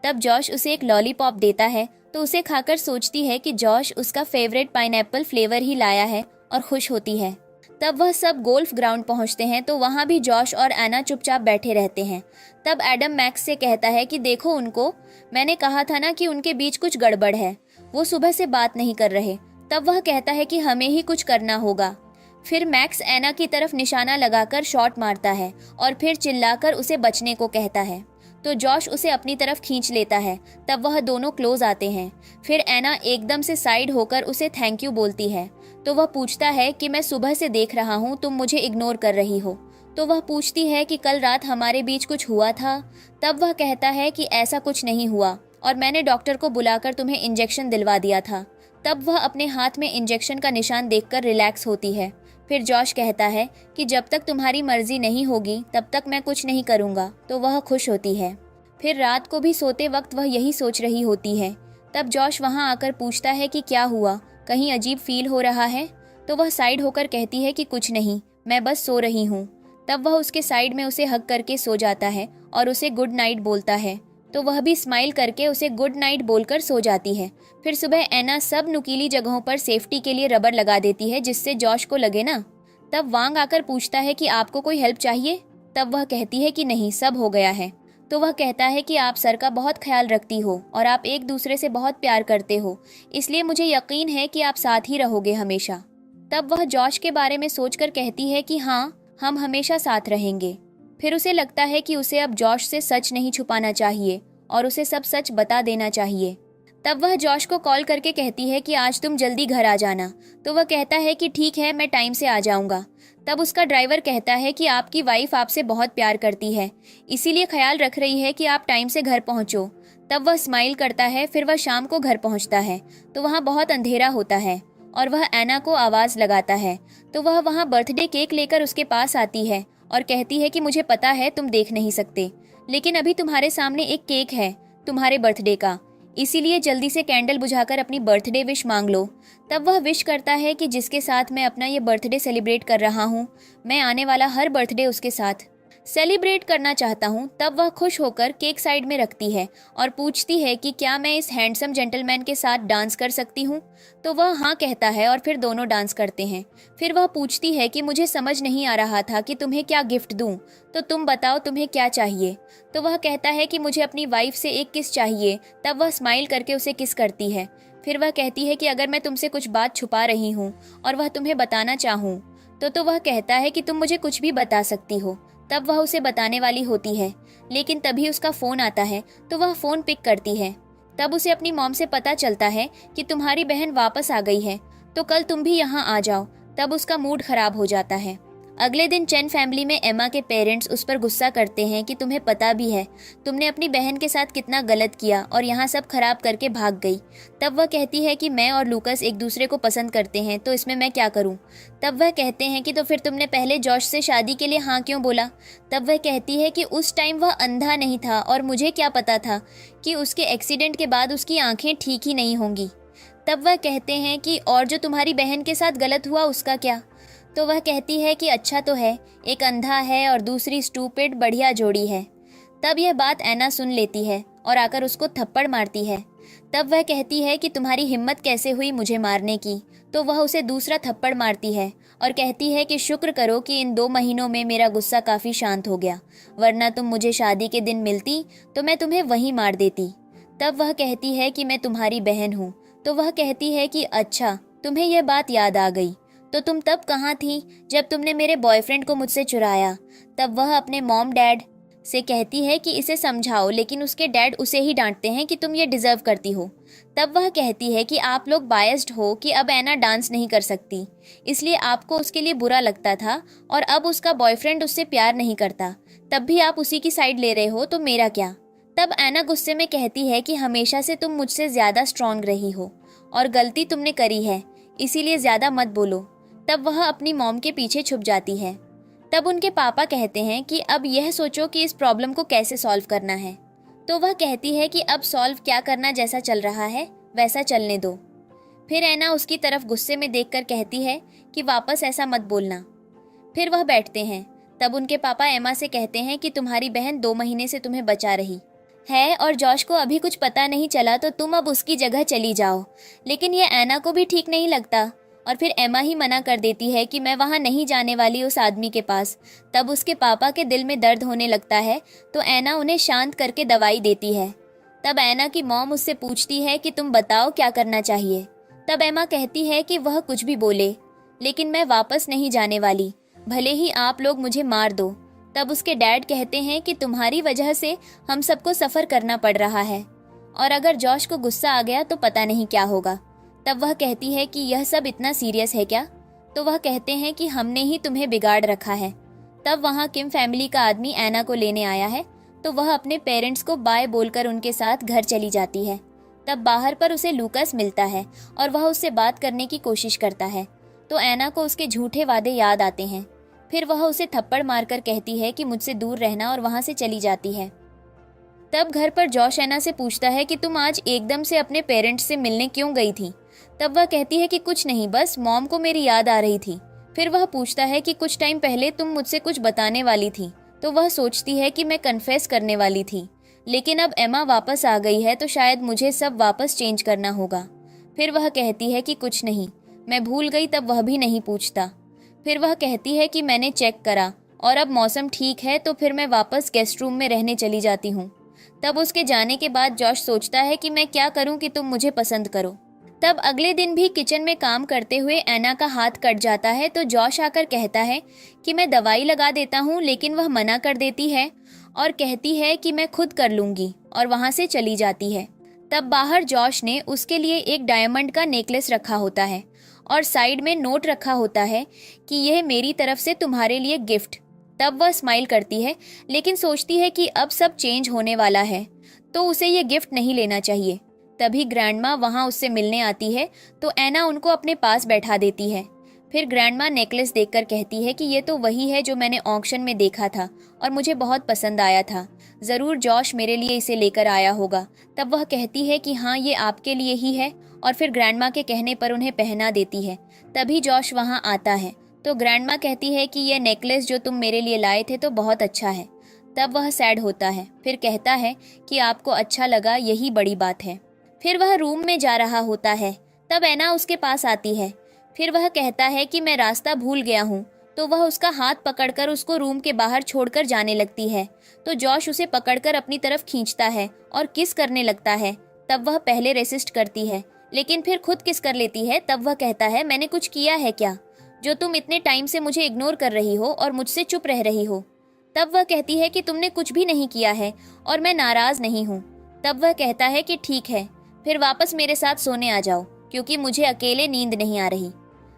[SPEAKER 1] तब जॉश उसे एक लॉलीपॉप देता है तो उसे खाकर सोचती है कि जॉश उसका फेवरेट पाइनएप्पल फ्लेवर ही लाया है और खुश होती है। तब वह सब गोल्फ ग्राउंड पहुंचते हैं तो वहां भी जॉश और ऐना चुपचाप बैठे रहते हैं। तब एडम मैक्स से कहता है कि देखो उनको, मैंने कहा था ना कि उनके बीच कुछ गड़बड़ है, वो सुबह से बात नहीं कर रहे। तब वह कहता है कि हमें ही कुछ करना होगा। फिर मैक्स ऐना की तरफ निशाना लगाकर शॉट मारता है और फिर चिल्लाकर उसे बचने को कहता है। तो जॉश उसे अपनी तरफ खींच लेता है। तब वह दोनों क्लोज आते हैं। फिर ऐना एकदम से साइड होकर उसे थैंक यू बोलती है। तो वह पूछता है कि मैं सुबह से देख रहा हूँ तुम मुझे इग्नोर कर रही हो। तो वह पूछती है कि कल रात हमारे बीच कुछ हुआ था। तब वह कहता है कि ऐसा कुछ नहीं हुआ और मैंने डॉक्टर को बुलाकर तुम्हें इंजेक्शन दिलवा दिया था। तब वह अपने हाथ में इंजेक्शन का निशान देखकर रिलैक्स होती है। फिर जॉश कहता है कि जब तक तुम्हारी मर्जी नहीं होगी तब तक मैं कुछ नहीं करूँगा। तो वह खुश होती है। फिर रात को भी सोते वक्त वह यही सोच रही होती है। तब जॉश वहाँ आकर पूछता है कि क्या हुआ, कहीं अजीब फील हो रहा है। तो वह साइड होकर कहती है कि कुछ नहीं, मैं बस सो रही हूँ। तब वह उसके साइड में उसे हग करके सो जाता है और उसे गुड नाइट बोलता है। तो वह भी स्माइल करके उसे गुड नाइट बोलकर सो जाती है। फिर सुबह ऐना सब नुकीली जगहों पर सेफ्टी के लिए रबर लगा देती है जिससे जॉश को लगे ना। तब वांग आकर पूछता है कि आपको कोई हेल्प चाहिए। तब वह कहती है कि नहीं, सब हो गया है। तो वह कहता है कि आप सर का बहुत ख्याल रखती हो और आप एक दूसरे से बहुत प्यार करते हो, इसलिए मुझे यकीन है कि आप साथ ही रहोगे हमेशा। तब वह जॉश के बारे में सोचकर कहती है कि हाँ, हम हमेशा साथ रहेंगे। फिर उसे लगता है कि उसे अब जॉश से सच नहीं छुपाना चाहिए और उसे सब सच बता देना चाहिए। तब वह जॉश को कॉल करके कहती है कि आज तुम जल्दी घर आ जाना। तो वह कहता है कि ठीक है, मैं टाइम से आ जाऊंगा। तब उसका ड्राइवर कहता है कि आपकी वाइफ आपसे बहुत प्यार करती है, इसीलिए ख्याल रख रही है कि आप टाइम से घर पहुंचो। तब वह स्माइल करता है। फिर वह शाम को घर पहुंचता है तो वहाँ बहुत अंधेरा होता है और वह ऐना को आवाज़ लगाता है। तो वह वहाँ बर्थडे केक लेकर उसके पास आती है और कहती है कि मुझे पता है तुम देख नहीं सकते, लेकिन अभी तुम्हारे सामने एक केक है तुम्हारे बर्थडे का, इसीलिए जल्दी से कैंडल बुझाकर अपनी बर्थडे विश मांग लो। तब वह विश करता है कि जिसके साथ मैं अपना ये बर्थडे सेलिब्रेट कर रहा हूँ, मैं आने वाला हर बर्थडे उसके साथ सेलिब्रेट करना चाहता हूँ। तब वह खुश होकर केक साइड में रखती है और पूछती है कि क्या मैं इस हैंडसम जेंटलमैन के साथ डांस कर सकती हूँ। तो वह हाँ कहता है और फिर दोनों डांस करते हैं। फिर वह पूछती है कि मुझे समझ नहीं आ रहा था कि तुम्हें क्या गिफ्ट दूँ, तो तुम बताओ तुम्हें क्या चाहिए। तो वह कहता है कि मुझे अपनी वाइफ से एक किस चाहिए। तब वह स्माइल करके उसे किस करती है। फिर वह कहती है कि अगर मैं तुमसे कुछ बात छुपा रही हूँ और वह तुम्हें बताना चाहूँ तो वह कहता है कि तुम मुझे कुछ भी बता सकती हो। तब वह उसे बताने वाली होती है, लेकिन तभी उसका फ़ोन आता है तो वह फ़ोन पिक करती है। तब उसे अपनी मॉम से पता चलता है कि तुम्हारी बहन वापस आ गई है, तो कल तुम भी यहाँ आ जाओ। तब उसका मूड खराब हो जाता है अगले दिन चेन फैमिली में एमा के पेरेंट्स उस पर गुस्सा करते हैं कि तुम्हें पता भी है तुमने अपनी बहन के साथ कितना गलत किया और यहाँ सब खराब करके भाग गई। तब वह कहती है कि मैं और लूकस एक दूसरे को पसंद करते हैं तो इसमें मैं क्या करूँ। तब वह कहते हैं कि तो फिर तुमने पहले जॉश से शादी के लिए हाँ क्यों बोला। तब वह कहती है कि उस टाइम वह अंधा नहीं था और मुझे क्या पता था कि उसके एक्सीडेंट के बाद उसकी आंखें ठीक ही नहीं होंगी। तब वह कहते हैं कि और जो तुम्हारी बहन के साथ गलत हुआ उसका क्या। तो वह कहती है कि अच्छा तो है, एक अंधा है और दूसरी स्टूपिड, बढ़िया जोड़ी है। तब यह बात ऐना सुन लेती है और आकर उसको थप्पड़ मारती है। तब वह कहती है कि तुम्हारी हिम्मत कैसे हुई मुझे मारने की। तो वह उसे दूसरा थप्पड़ मारती है और कहती है कि शुक्र करो कि इन 2 महीनों में मेरा गुस्सा काफ़ी शांत हो गया, वरना तुम मुझे शादी के दिन मिलती तो मैं तुम्हें वहीं मार देती। तब वह कहती है कि मैं तुम्हारी बहन हूँ। तो वह कहती है कि अच्छा, तुम्हें यह बात याद आ गई, तो तुम तब कहाँ थी जब तुमने मेरे बॉयफ्रेंड को मुझसे चुराया। तब वह अपने मॉम डैड से कहती है कि इसे समझाओ, लेकिन उसके डैड उसे ही डांटते हैं कि तुम ये डिजर्व करती हो। तब वह कहती है कि आप लोग बायस्ड हो कि अब ऐना डांस नहीं कर सकती, इसलिए आपको उसके लिए बुरा लगता था और अब उसका बॉयफ्रेंड उससे प्यार नहीं करता, तब भी आप उसी की साइड ले रहे हो, तो मेरा क्या। तब ऐना गुस्से में कहती है कि हमेशा से तुम मुझसे ज़्यादा स्ट्रांग रही हो और गलती तुमने करी है, इसीलिए ज़्यादा मत बोलो। तब वह अपनी मॉम के पीछे छुप जाती है। तब उनके पापा कहते हैं कि अब यह सोचो कि इस प्रॉब्लम को कैसे सॉल्व करना है। तो वह कहती है कि अब सॉल्व क्या करना, जैसा चल रहा है वैसा चलने दो। फिर ऐना उसकी तरफ गुस्से में देखकर कहती है कि वापस ऐसा मत बोलना। फिर वह बैठते हैं। तब उनके पापा एमा से कहते हैं कि तुम्हारी बहन 2 महीने से तुम्हें बचा रही है और जॉश को अभी कुछ पता नहीं चला, तो तुम अब उसकी जगह चली जाओ। लेकिन ये ऐना को भी ठीक नहीं लगता और फिर एमा ही मना कर देती है कि मैं वहाँ नहीं जाने वाली उस आदमी के पास। तब उसके पापा के दिल में दर्द होने लगता है, तो ऐना उन्हें शांत करके दवाई देती है। तब ऐना की मॉम उससे पूछती है कि तुम बताओ क्या करना चाहिए। तब एमा कहती है कि वह कुछ भी बोले, लेकिन मैं वापस नहीं जाने वाली, भले ही आप लोग मुझे मार दो। तब उसके डैड कहते हैं कि तुम्हारी वजह से हम सबको सफ़र करना पड़ रहा है और अगर जॉश को गुस्सा आ गया तो पता नहीं क्या होगा। तब वह कहती है कि यह सब इतना सीरियस है क्या। तो वह कहते हैं कि हमने ही तुम्हें बिगाड़ रखा है। तब वहाँ किम फैमिली का आदमी ऐना को लेने आया है, तो वह अपने पेरेंट्स को बाय बोलकर उनके साथ घर चली जाती है। तब बाहर पर उसे लूकस मिलता है और वह उससे बात करने की कोशिश करता है, तो ऐना को उसके झूठे वादे याद आते हैं। फिर वह उसे थप्पड़ मारकर कहती है कि मुझसे दूर रहना और वहाँ से चली जाती है। तब घर पर जॉश ऐना से पूछता है कि तुम आज एकदम से अपने पेरेंट्स से मिलने क्यों गई थी। तब वह कहती है कि कुछ नहीं, बस मॉम को मेरी याद आ रही थी। फिर वह पूछता है कि कुछ टाइम पहले तुम मुझसे कुछ बताने वाली थी। तो वह सोचती है कि मैं कन्फेस करने वाली थी, लेकिन अब एमा वापस आ गई है तो शायद मुझे सब वापस चेंज करना होगा। फिर वह कहती है कि कुछ नहीं, मैं भूल गई। तब वह भी नहीं पूछता। फिर वह कहती है कि मैंने चेक करा और अब मौसम ठीक है, तो फिर मैं वापस गेस्ट रूम में रहने चली जाती हूँ। तब उसके जाने के बाद जॉश सोचता है कि मैं क्या करूँ कि तुम मुझे पसंद करो। तब अगले दिन भी किचन में काम करते हुए ऐना का हाथ कट जाता है, तो जॉश आकर कहता है कि मैं दवाई लगा देता हूँ, लेकिन वह मना कर देती है और कहती है कि मैं खुद कर लूँगी और वहाँ से चली जाती है। तब बाहर जॉश ने उसके लिए एक डायमंड का नेकलेस रखा होता है और साइड में नोट रखा होता है कि यह मेरी तरफ से तुम्हारे लिए गिफ्ट। तब वह स्माइल करती है, लेकिन सोचती है कि अब सब चेंज होने वाला है, तो उसे ये गिफ्ट नहीं लेना चाहिए। तभी ग्रैंडमा वहाँ उससे मिलने आती है, तो ऐना उनको अपने पास बैठा देती है। फिर ग्रैंडमा नेकलेस देखकर कहती है कि ये तो वही है जो मैंने ऑक्शन में देखा था और मुझे बहुत पसंद आया था, ज़रूर जॉश मेरे लिए इसे लेकर आया होगा। तब वह कहती है कि हाँ, ये आपके लिए ही है और फिर ग्रैंडमा के कहने पर उन्हें पहना देती है। तभी जॉश वहाँ आता है, तो ग्रैंडमा कहती है कि यह नेकलेस जो तुम मेरे लिए लाए थे तो बहुत अच्छा है। तब वह सैड होता है, फिर कहता है कि आपको अच्छा लगा, यही बड़ी बात है। फिर वह रूम में जा रहा होता है, तब ऐना उसके पास आती है। फिर वह कहता है कि मैं रास्ता भूल गया हूँ, तो वह उसका हाथ पकड़कर उसको रूम के बाहर छोड़कर जाने लगती है। तो जॉश उसे पकड़कर अपनी तरफ खींचता है और किस करने लगता है। तब वह पहले रेसिस्ट करती है, लेकिन फिर खुद किस कर लेती है। तब वह कहता है, मैंने कुछ किया है क्या जो तुम इतने टाइम से मुझे इग्नोर कर रही हो और मुझसे चुप रह रही हो। तब वह कहती है कि तुमने कुछ भी नहीं किया है और मैं नाराज नहीं हूँ। तब वह कहता है कि ठीक है, फिर वापस मेरे साथ सोने आ जाओ, क्योंकि मुझे अकेले नींद नहीं आ रही।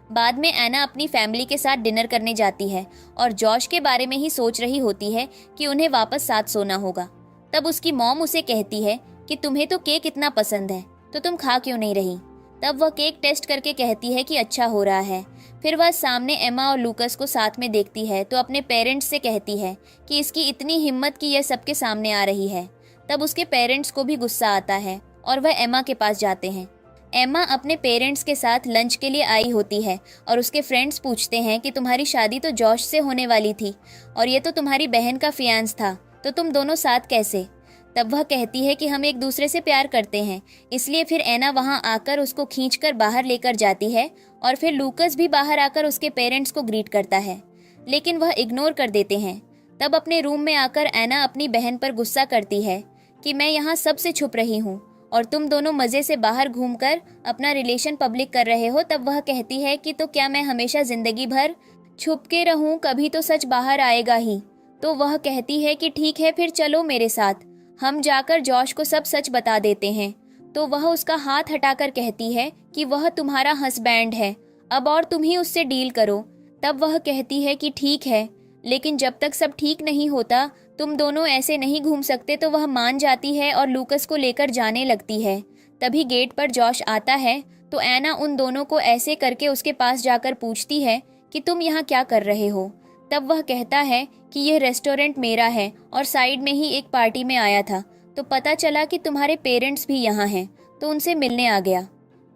[SPEAKER 1] बाद में एना अपनी फैमिली के साथ डिनर करने जाती है और जॉश के बारे में ही सोच रही होती है कि उन्हें वापस साथ सोना होगा। तब उसकी मॉम उसे कहती है कि तुम्हें तो केक इतना पसंद है तो तुम खा क्यों नहीं रही। तब वह केक टेस्ट करके कहती है कि अच्छा हो रहा है। फिर वह सामने एमा और लूकस को साथ में देखती है तो अपने पेरेंट्स से कहती है कि इसकी इतनी हिम्मत कि यह सबके सामने आ रही है। तब उसके पेरेंट्स को भी गुस्सा आता है और वह एमा के पास जाते हैं। एमा अपने पेरेंट्स के साथ लंच के लिए आई होती है और उसके फ्रेंड्स पूछते हैं कि तुम्हारी शादी तो जॉश से होने वाली थी और ये तो तुम्हारी बहन का फियांस था, तो तुम दोनों साथ कैसे। तब वह कहती है कि हम एक दूसरे से प्यार करते हैं, इसलिए फिर एना वहां आकर उसको खींचकर बाहर लेकर जाती है और फिर लूकस भी बाहर आकर उसके पेरेंट्स को ग्रीट करता है, लेकिन वह इग्नोर कर देते हैं। तब अपने रूम में आकर एना अपनी बहन पर गुस्सा करती है कि मैं यहाँ सबसे छुप रही हूँ और तुम दोनों मज़े से बाहर घूमकर अपना रिलेशन पब्लिक कर रहे हो। तब वह कहती है कि तो क्या मैं हमेशा ज़िंदगी भर छुप के रहूं, कभी तो सच बाहर आएगा ही। तो वह कहती है कि ठीक है फिर चलो मेरे साथ, हम जाकर जॉश को सब सच बता देते हैं। तो वह उसका हाथ हटाकर कहती है कि वह तुम्हारा हस्बैंड है, अब और तुम ही उससे डील करो। तब वह कहती है कि ठीक है, लेकिन जब तक सब ठीक नहीं होता तुम दोनों ऐसे नहीं घूम सकते। तो वह मान जाती है और लूकस को लेकर जाने लगती है। तभी गेट पर जॉश आता है तो एना उन दोनों को ऐसे करके उसके पास जाकर पूछती है कि तुम यहाँ क्या कर रहे हो। तब वह कहता है कि यह रेस्टोरेंट मेरा है और साइड में ही एक पार्टी में आया था, तो पता चला कि तुम्हारे पेरेंट्स भी यहाँ हैं, तो उनसे मिलने आ गया।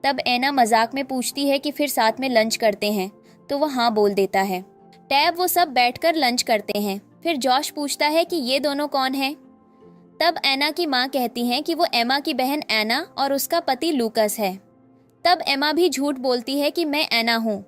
[SPEAKER 1] तब एना मजाक में पूछती है कि फिर साथ में लंच करते हैं, तो वह हाँ बोल देता है। टैब वो सब बैठकर लंच करते हैं। फिर जॉश पूछता है कि ये दोनों कौन हैं। तब एना की माँ कहती हैं कि वो एमा की बहन एना और उसका पति लूकस है। तब एमा भी झूठ बोलती है कि मैं एना हूँ।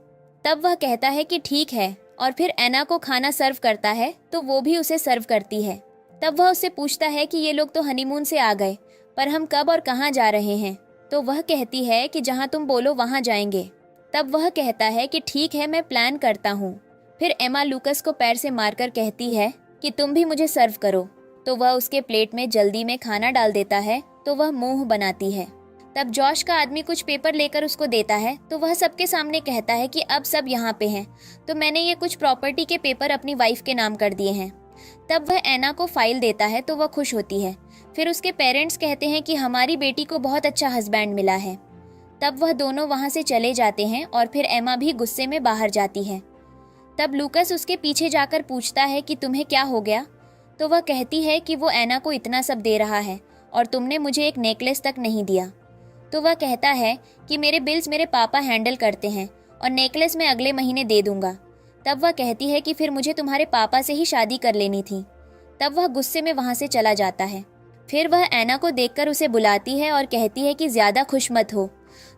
[SPEAKER 1] तब वह कहता है कि ठीक है और फिर एना को खाना सर्व करता है तो वो भी उसे सर्व करती है। तब वह उससे पूछता है कि ये लोग तो हनीमून से आ गए, पर हम कब और कहाँ जा रहे हैं। तो वह कहती है कि जहाँ तुम बोलो वहाँ जाएंगे। तब वह कहता है कि ठीक है मैं प्लान करता हूँ। फिर एमा लूकस को पैर से मारकर कहती है कि तुम भी मुझे सर्व करो। तो वह उसके प्लेट में जल्दी में खाना डाल देता है तो वह मुंह बनाती है। तब जॉश का आदमी कुछ पेपर लेकर उसको देता है तो वह सबके सामने कहता है कि अब सब यहाँ पे हैं, तो मैंने ये कुछ प्रॉपर्टी के पेपर अपनी वाइफ के नाम कर दिए हैं। तब वह एना को फाइल देता है तो वह खुश होती है। फिर उसके पेरेंट्स कहते हैं कि हमारी बेटी को बहुत अच्छा हस्बैंड मिला है। तब वह दोनों वहाँ से चले जाते हैं और फिर एमा भी गुस्से में बाहर जाती है। तब लूकस उसके पीछे जाकर पूछता है कि तुम्हें क्या हो गया। तो वह कहती है कि वो एना को इतना सब दे रहा है और तुमने मुझे एक नेकलेस तक नहीं दिया। तो वह कहता है कि मेरे बिल्स मेरे पापा हैंडल करते हैं और नेकलेस मैं अगले महीने दे दूंगा। तब वह कहती है कि फिर मुझे तुम्हारे पापा से ही शादी कर लेनी थी। तब वह गुस्से में वहाँ से चला जाता है। फिर वह एना को देखकर उसे बुलाती है और कहती है कि ज़्यादा खुश मत हो,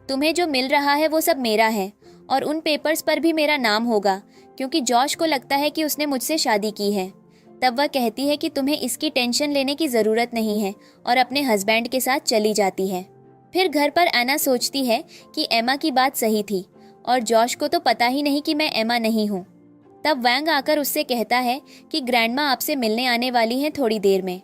[SPEAKER 1] तुम्हें जो मिल रहा है वो सब मेरा है और उन पेपर्स पर भी मेरा नाम होगा, क्योंकि जॉश को लगता है कि उसने मुझसे शादी की है। तब वह कहती है कि तुम्हें इसकी टेंशन लेने की ज़रूरत नहीं है और अपने हस्बैंड के साथ चली जाती है। फिर घर पर एना सोचती है कि एमा की बात सही थी और जॉश को तो पता ही नहीं कि मैं एमा नहीं हूँ। तब वैंग आकर उससे कहता है कि ग्रैंडमा आपसे मिलने आने वाली हैं थोड़ी देर में।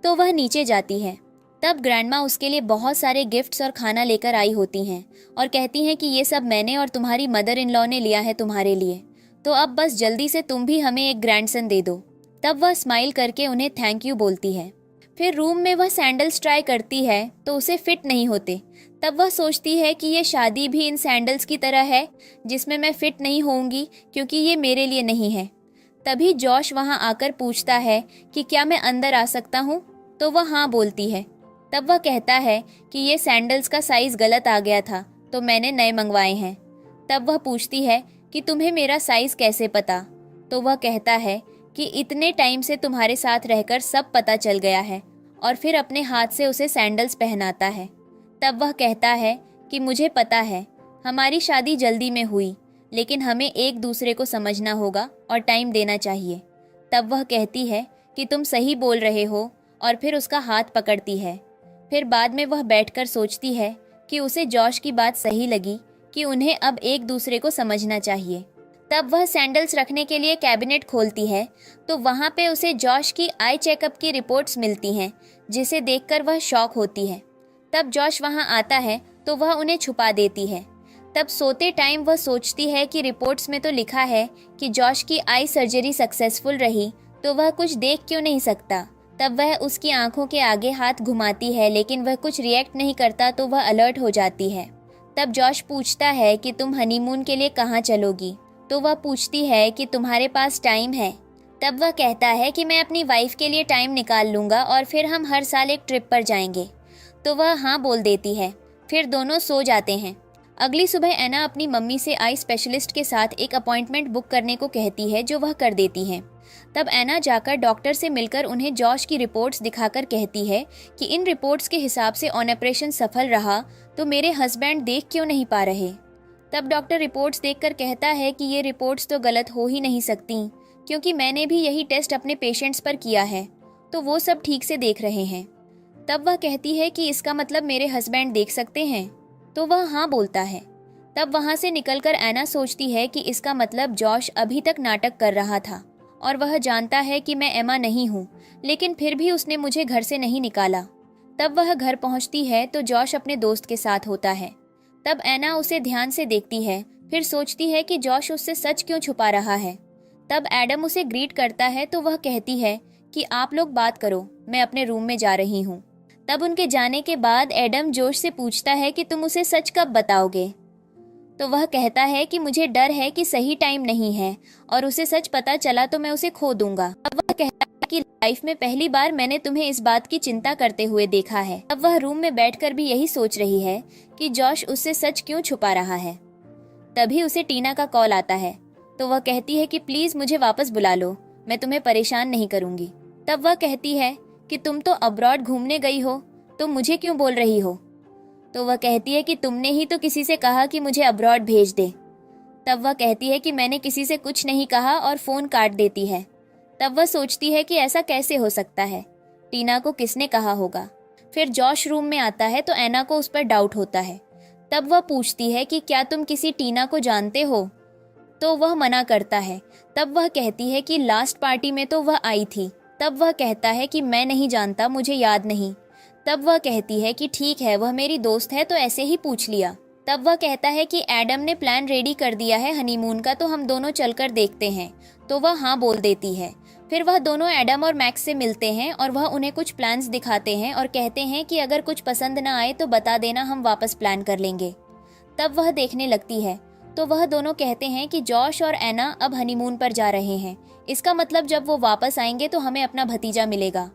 [SPEAKER 1] तो वह नीचे जाती है। तब ग्रैंडमा उसके लिए बहुत सारे गिफ्ट्स और खाना लेकर आई होती हैं और कहती हैं कि ये सब मैंने और तुम्हारी मदर इन लॉ ने लिया है तुम्हारे लिए, तो अब बस जल्दी से तुम भी हमें एक ग्रैंडसन दे दो। तब वह स्माइल करके उन्हें थैंक यू बोलती है। फिर रूम में वह सैंडल्स ट्राई करती है तो उसे फिट नहीं होते। तब वह सोचती है कि ये शादी भी इन सैंडल्स की तरह है जिसमें मैं फिट नहीं होऊंगी क्योंकि ये मेरे लिए नहीं है। तभी जॉश वहाँ आकर पूछता है कि क्या मैं अंदर आ सकता हूँ, तो वह हाँ बोलती है। तब वह कहता है कि ये सैंडल्स का साइज़ गलत आ गया था तो मैंने नए मंगवाए हैं। तब वह पूछती है कि तुम्हें मेरा साइज़ कैसे पता। तो वह कहता है कि इतने टाइम से तुम्हारे साथ रहकर सब पता चल गया है, और फिर अपने हाथ से उसे सैंडल्स पहनाता है। तब वह कहता है कि मुझे पता है हमारी शादी जल्दी में हुई, लेकिन हमें एक दूसरे को समझना होगा और टाइम देना चाहिए। तब वह कहती है कि तुम सही बोल रहे हो और फिर उसका हाथ पकड़ती है। फिर बाद में वह बैठकर सोचती है कि उसे जॉश की बात सही लगी कि उन्हें अब एक दूसरे को समझना चाहिए। तब वह सैंडल्स रखने के लिए कैबिनेट खोलती है तो वहाँ पे उसे जॉश की आई चेकअप की रिपोर्ट्स मिलती हैं, जिसे देखकर वह शॉक होती है। तब जॉश वहाँ आता है तो वह उन्हें छुपा देती है। तब सोते टाइम वह सोचती है कि रिपोर्ट्स में तो लिखा है कि जॉश की आई सर्जरी सक्सेसफुल रही, तो वह कुछ देख क्यों नहीं सकता। तब वह उसकी आंखों के आगे हाथ घुमाती है, लेकिन वह कुछ रिएक्ट नहीं करता, तो वह अलर्ट हो जाती है। तब जॉश पूछता है कि तुम हनीमून के लिए कहाँ चलोगी, तो वह पूछती है कि तुम्हारे पास टाइम है। तब वह कहता है कि मैं अपनी वाइफ के लिए टाइम निकाल लूँगा और फिर हम हर साल एक ट्रिप पर जाएंगे। तो वह हाँ बोल देती है। फिर दोनों सो जाते हैं। अगली सुबह एना अपनी मम्मी से आई स्पेशलिस्ट के साथ एक अपॉइंटमेंट बुक करने को कहती है, जो वह कर देती हैं। तब एना जाकर डॉक्टर से मिलकर उन्हें जॉश की रिपोर्ट्स दिखाकर कहती है कि इन रिपोर्ट्स के हिसाब से ऑपरेशन सफल रहा, तो मेरे हस्बैंड देख क्यों नहीं पा रहे। तब डॉक्टर रिपोर्ट्स देखकर कहता है कि ये रिपोर्ट्स तो गलत हो ही नहीं सकती, क्योंकि मैंने भी यही टेस्ट अपने पेशेंट्स पर किया है, तो वो सब ठीक से देख रहे हैं। तब वह कहती है कि इसका मतलब मेरे हस्बैंड देख सकते हैं, तो वह हाँ बोलता है। तब वहाँ से निकलकर एना सोचती है कि इसका मतलब जॉश अभी तक नाटक कर रहा था और वह जानता है कि मैं एमा नहीं हूँ, लेकिन फिर भी उसने मुझे घर से नहीं निकाला। तब वह घर पहुँचती है तो जॉश अपने दोस्त के साथ होता है। तब एना उसे ध्यान से देखती है, फिर सोचती है कि जॉश उससे सच क्यों छुपा रहा है। तब एडम उसे ग्रीट करता है, तो वह कहती है कि आप लोग बात करो, मैं अपने रूम में जा रही हूँ। तब उनके जाने के बाद एडम जोश से पूछता है कि तुम उसे सच कब बताओगे। तो वह कहता है कि मुझे डर है कि सही टाइम नहीं है और उसे सच पता चला तो मैं उसे खो दूंगा। अब वह कहता है कि लाइफ में पहली बार मैंने तुम्हें इस बात की चिंता करते हुए देखा है। अब वह रूम में बैठकर भी यही सोच रही है कि जॉश उससे सच क्यों छुपा रहा है। तभी उसे टीना का कॉल आता है, तो वह कहती है कि प्लीज मुझे वापस बुला लो, मैं तुम्हें परेशान नहीं करूंगी। तब वह कहती है कि तुम तो अब्रॉड घूमने गई हो, तो मुझे क्यों बोल रही हो। तो वह कहती है कि तुमने ही तो किसी से कहा कि मुझे अब्रॉड भेज दे। तब वह कहती है कि मैंने किसी से कुछ नहीं कहा और फोन काट देती है। तब वह सोचती है कि ऐसा कैसे हो सकता है, टीना को किसने कहा होगा। फिर जॉश रूम में आता है तो एना को उस पर डाउट होता है। तब वह पूछती है कि क्या तुम किसी टीना को जानते हो, तो वह मना करता है। तब वह कहती है कि लास्ट पार्टी में तो वह आई थी। तब वह कहता है कि मैं नहीं जानता, मुझे याद नहीं। तब वह कहती है कि ठीक है, वह मेरी दोस्त है तो ऐसे ही पूछ लिया। तब वह कहता है कि एडम ने प्लान रेडी कर दिया है हनीमून का, तो हम दोनों चलकर देखते हैं। तो वह हाँ बोल देती है। फिर वह दोनों एडम और मैक्स से मिलते हैं और वह उन्हें कुछ प्लान्स दिखाते हैं और कहते हैं कि अगर कुछ पसंद ना आए तो बता देना, हम वापस प्लान कर लेंगे। तब वह देखने लगती है तो वह दोनों कहते हैं कि जॉश और एना अब हनीमून पर जा रहे हैं, इसका मतलब जब वो वापस आएंगे तो हमें अपना भतीजा मिलेगा।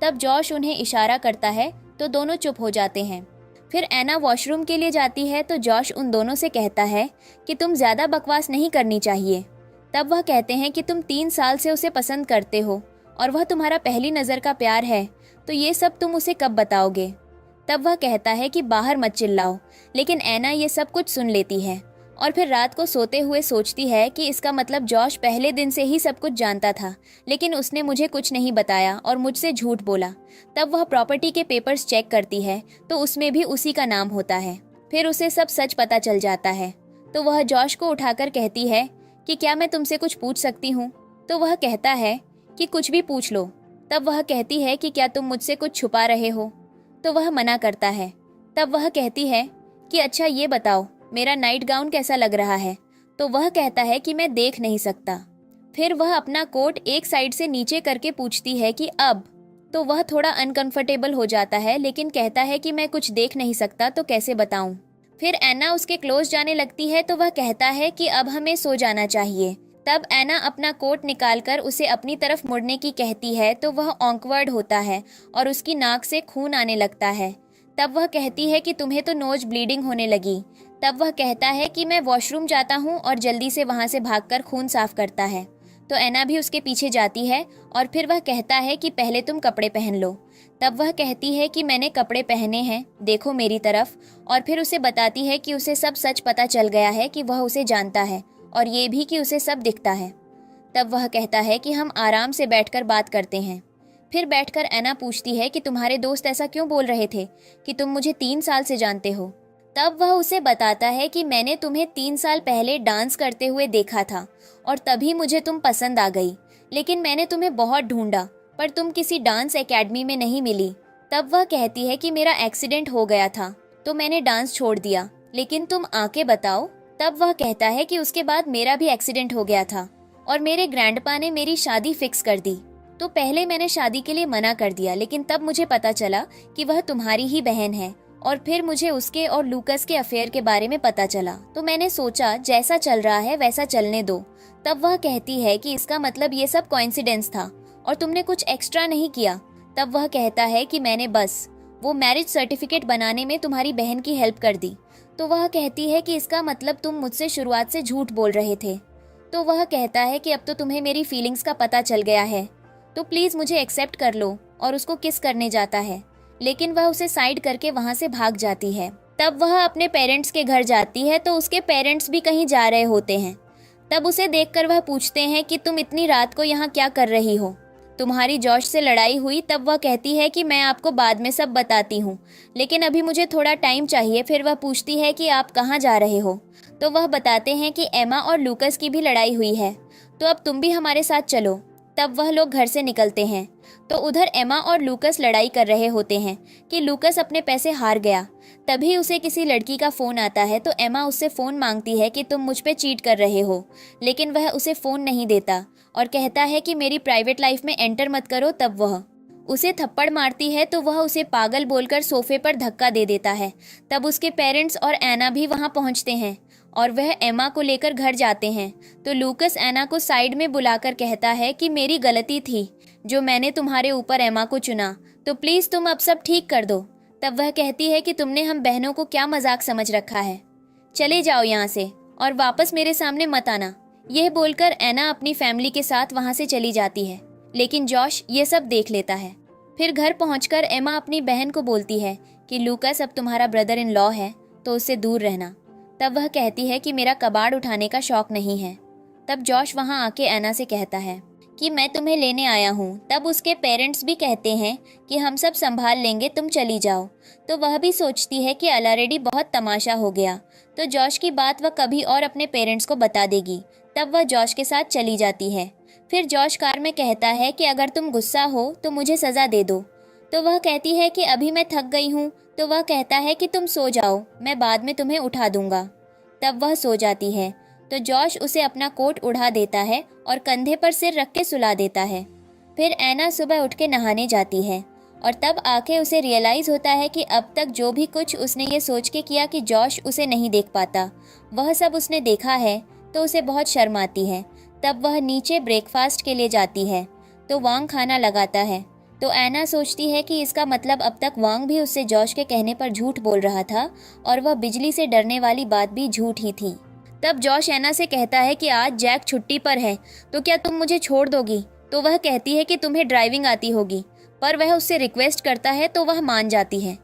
[SPEAKER 1] तब जॉश उन्हें इशारा करता है तो दोनों चुप हो जाते हैं। फिर एना वॉशरूम के लिए जाती है तो जॉश उन दोनों से कहता है कि तुम ज़्यादा बकवास नहीं करनी चाहिए। तब वह कहते हैं कि तुम 3 साल से उसे पसंद करते हो और वह तुम्हारा पहली नज़र का प्यार है, तो ये सब तुम उसे कब बताओगे। तब वह कहता है कि बाहर मत चिल्लाओ, लेकिन एना ये सब कुछ सुन लेती है और फिर रात को सोते हुए सोचती है कि इसका मतलब जॉश पहले दिन से ही सब कुछ जानता था, लेकिन उसने मुझे कुछ नहीं बताया और मुझसे झूठ बोला। तब वह प्रॉपर्टी के पेपर्स चेक करती है तो उसमें भी उसी का नाम होता है। फिर उसे सब सच पता चल जाता है, तो वह जॉश को उठाकर कहती है कि क्या मैं तुमसे कुछ पूछ सकती हूँ। तो वह कहता है कि कुछ भी पूछ लो। तब वह कहती है कि क्या तुम मुझसे कुछ छुपा रहे हो, तो वह मना करता है। तब वह कहती है कि अच्छा ये बताओ, मेरा नाइट गाउन कैसा लग रहा है। तो वह कहता है कि मैं देख नहीं सकता। फिर वह अपना कोट एक साइड से नीचे करके पूछती है कि अब। तो वह थोड़ा अनकंफर्टेबल हो जाता है, लेकिन कहता है कि मैं कुछ देख नहीं सकता तो कैसे बताऊं। फिर एना उसके क्लोज जाने लगती है तो वह कहता है कि अब हमें सो जाना चाहिए। तब एना अपना कोट निकालकर उसे अपनी तरफ मुड़ने की कहती है तो वह ऑकवर्ड होता है और उसकी नाक से खून आने लगता है। तब वह कहती है कि तुम्हें तो नोज ब्लीडिंग होने लगी। तब वह कहता है कि मैं वॉशरूम जाता हूँ और जल्दी से वहाँ से भागकर खून साफ करता है। तो एना भी उसके पीछे जाती है और फिर वह कहता है कि पहले तुम कपड़े पहन लो। तब वह कहती है कि मैंने कपड़े पहने हैं, देखो मेरी तरफ। और फिर उसे बताती है कि उसे सब सच पता चल गया है, कि वह उसे जानता है और ये भी कि उसे सब दिखता है। तब वह कहता है कि हम आराम से बैठकर बात करते हैं। फिर बैठकर एना पूछती है कि तुम्हारे दोस्त ऐसा क्यों बोल रहे थे कि तुम मुझे 3 साल से जानते हो। तब वह उसे बताता है कि मैंने तुम्हें 3 साल पहले डांस करते हुए देखा था और तभी मुझे तुम पसंद आ गई, लेकिन मैंने तुम्हें बहुत ढूंढा पर तुम किसी डांस एकेडमी में नहीं मिली। तब वह कहती है कि मेरा एक्सीडेंट हो गया था तो मैंने डांस छोड़ दिया। लेकिन तुम आके बताओ। तब वह कहता है कि उसके बाद मेरा भी एक्सीडेंट हो गया था और मेरे ग्रैंडपा ने मेरी शादी फिक्स कर दी। तो पहले मैंने शादी के लिए मना कर दिया, लेकिन तब मुझे पता चला कि वह तुम्हारी ही बहन है और फिर मुझे उसके और लूकस के अफेयर के बारे में पता चला। तो मैंने सोचा जैसा चल रहा है वैसा चलने दो। तब वह कहती है कि इसका मतलब ये सब कोइंसिडेंस था और तुमने कुछ एक्स्ट्रा नहीं किया। तब वह कहता है कि मैंने बस वो मैरिज सर्टिफिकेट बनाने में तुम्हारी बहन की हेल्प कर दी। तो वह कहती है कि इसका मतलब तुम मुझसे शुरुआत से झूठ बोल रहे थे। तो वह कहता है कि अब तो तुम्हें मेरी फीलिंग्स का पता चल गया है, तो प्लीज मुझे एक्सेप्ट कर लो, और उसको किस करने जाता है, लेकिन वह उसे साइड करके वहां से भाग जाती है। तब वह अपने पेरेंट्स के घर जाती है तो उसके पेरेंट्स भी कहीं जा रहे होते हैं। तब उसे देखकर वह पूछते हैं कि तुम इतनी रात को यहाँ क्या कर रही हो, तुम्हारी जॉश से लड़ाई हुई। तब वह कहती है कि मैं आपको बाद में सब बताती हूँ, लेकिन अभी मुझे थोड़ा टाइम चाहिए। फिर वह पूछती है कि आप कहाँ जा रहे हो। तो वह बताते हैं कि एमा और लूकस की भी लड़ाई हुई है, तो अब तुम भी हमारे साथ चलो। तब वह लोग घर से निकलते हैं तो उधर एमा और लूकस लड़ाई कर रहे होते हैं कि लूकस अपने पैसे हार गया। तभी उसे किसी लड़की का फ़ोन आता है तो एमा उससे फ़ोन मांगती है कि तुम मुझ पे चीट कर रहे हो, लेकिन वह उसे फ़ोन नहीं देता और कहता है कि मेरी प्राइवेट लाइफ में एंटर मत करो। तब वह उसे थप्पड़ मारती है तो वह उसे पागल बोलकर सोफे पर धक्का दे देता है। तब उसके पेरेंट्स और एना भी वहां पहुंचते हैं और वह एमा को लेकर घर जाते हैं। तो लूकस एना को साइड में बुलाकर कहता है कि मेरी गलती थी जो मैंने तुम्हारे ऊपर एमा को चुना, तो प्लीज़ तुम अब सब ठीक कर दो। तब वह कहती है कि तुमने हम बहनों को क्या मजाक समझ रखा है, चले जाओ यहाँ से और वापस मेरे सामने मत आना। यह बोलकर एना अपनी फैमिली के साथ वहां से चली जाती है, लेकिन जॉश ये सब देख लेता है। फिर घर पहुंचकर एमा अपनी बहन को बोलती है कि लूकस अब तुम्हारा ब्रदर इन लॉ है, तो उससे दूर रहना। तब वह कहती है कि मेरा कबाड़ उठाने का शौक नहीं है। तब जॉश वहां आके एना से कहता है कि मैं तुम्हें लेने आया हूँ। तब उसके पेरेंट्स भी कहते हैं कि हम सब संभाल लेंगे, तुम चली जाओ। तो वह भी सोचती है कि ऑलरेडी बहुत तमाशा हो गया, तो जॉश की बात वह कभी और अपने पेरेंट्स को बता देगी। तब वह जॉश के साथ चली जाती है। फिर जॉश कार में कहता है कि अगर तुम गुस्सा हो तो मुझे सज़ा दे दो। तो वह कहती है कि अभी मैं थक गई हूँ। तो वह कहता है कि तुम सो जाओ, मैं बाद में तुम्हें उठा दूंगा। तब वह सो जाती है तो जॉश उसे अपना कोट उड़ा देता है और कंधे पर सिर रख के सुला देता है। फिर एना सुबह उठ के नहाने जाती है और तब आके उसे रियलाइज़ होता है कि अब तक जो भी कुछ उसने ये सोच के किया कि जॉश उसे नहीं देख पाता, वह सब उसने देखा है, तो उसे बहुत शर्म आती है। तब वह नीचे ब्रेकफास्ट के लिए जाती है तो वांग खाना लगाता है। तो एना सोचती है कि इसका मतलब अब तक वांग भी उससे जॉश के कहने पर झूठ बोल रहा था और वह बिजली से डरने वाली बात भी झूठ ही थी। तब जॉश एना से कहता है कि आज जैक छुट्टी पर है, तो क्या तुम मुझे छोड़ दोगी। तो वह कहती है कि तुम्हें ड्राइविंग आती होगी, पर वह उससे रिक्वेस्ट करता है तो वह मान जाती है।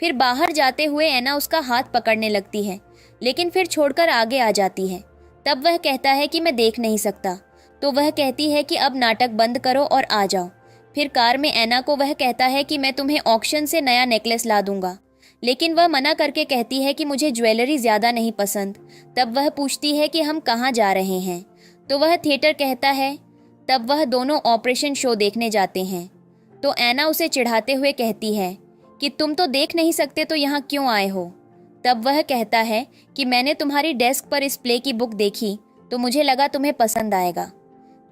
[SPEAKER 1] फिर बाहर जाते हुए एना उसका हाथ पकड़ने लगती है, लेकिन फिर छोड़कर आगे आ जाती है। तब वह कहता है कि मैं देख नहीं सकता। तो वह कहती है कि अब नाटक बंद करो और आ जाओ। फिर कार में एना को वह कहता है कि मैं तुम्हें ऑक्शन से नया नेकलेस ला दूंगा, लेकिन वह मना करके कहती है कि मुझे ज्वेलरी ज़्यादा नहीं पसंद। तब वह पूछती है कि हम कहाँ जा रहे हैं, तो वह थिएटर कहता है। तब वह दोनों ऑपरेशन शो देखने जाते हैं। तो एना उसे चिढ़ाते हुए कहती है कि तुम तो देख नहीं सकते तो यहाँ क्यों आए हो। तब वह कहता है कि मैंने तुम्हारी डेस्क पर इस प्ले की बुक देखी तो मुझे लगा तुम्हें पसंद आएगा।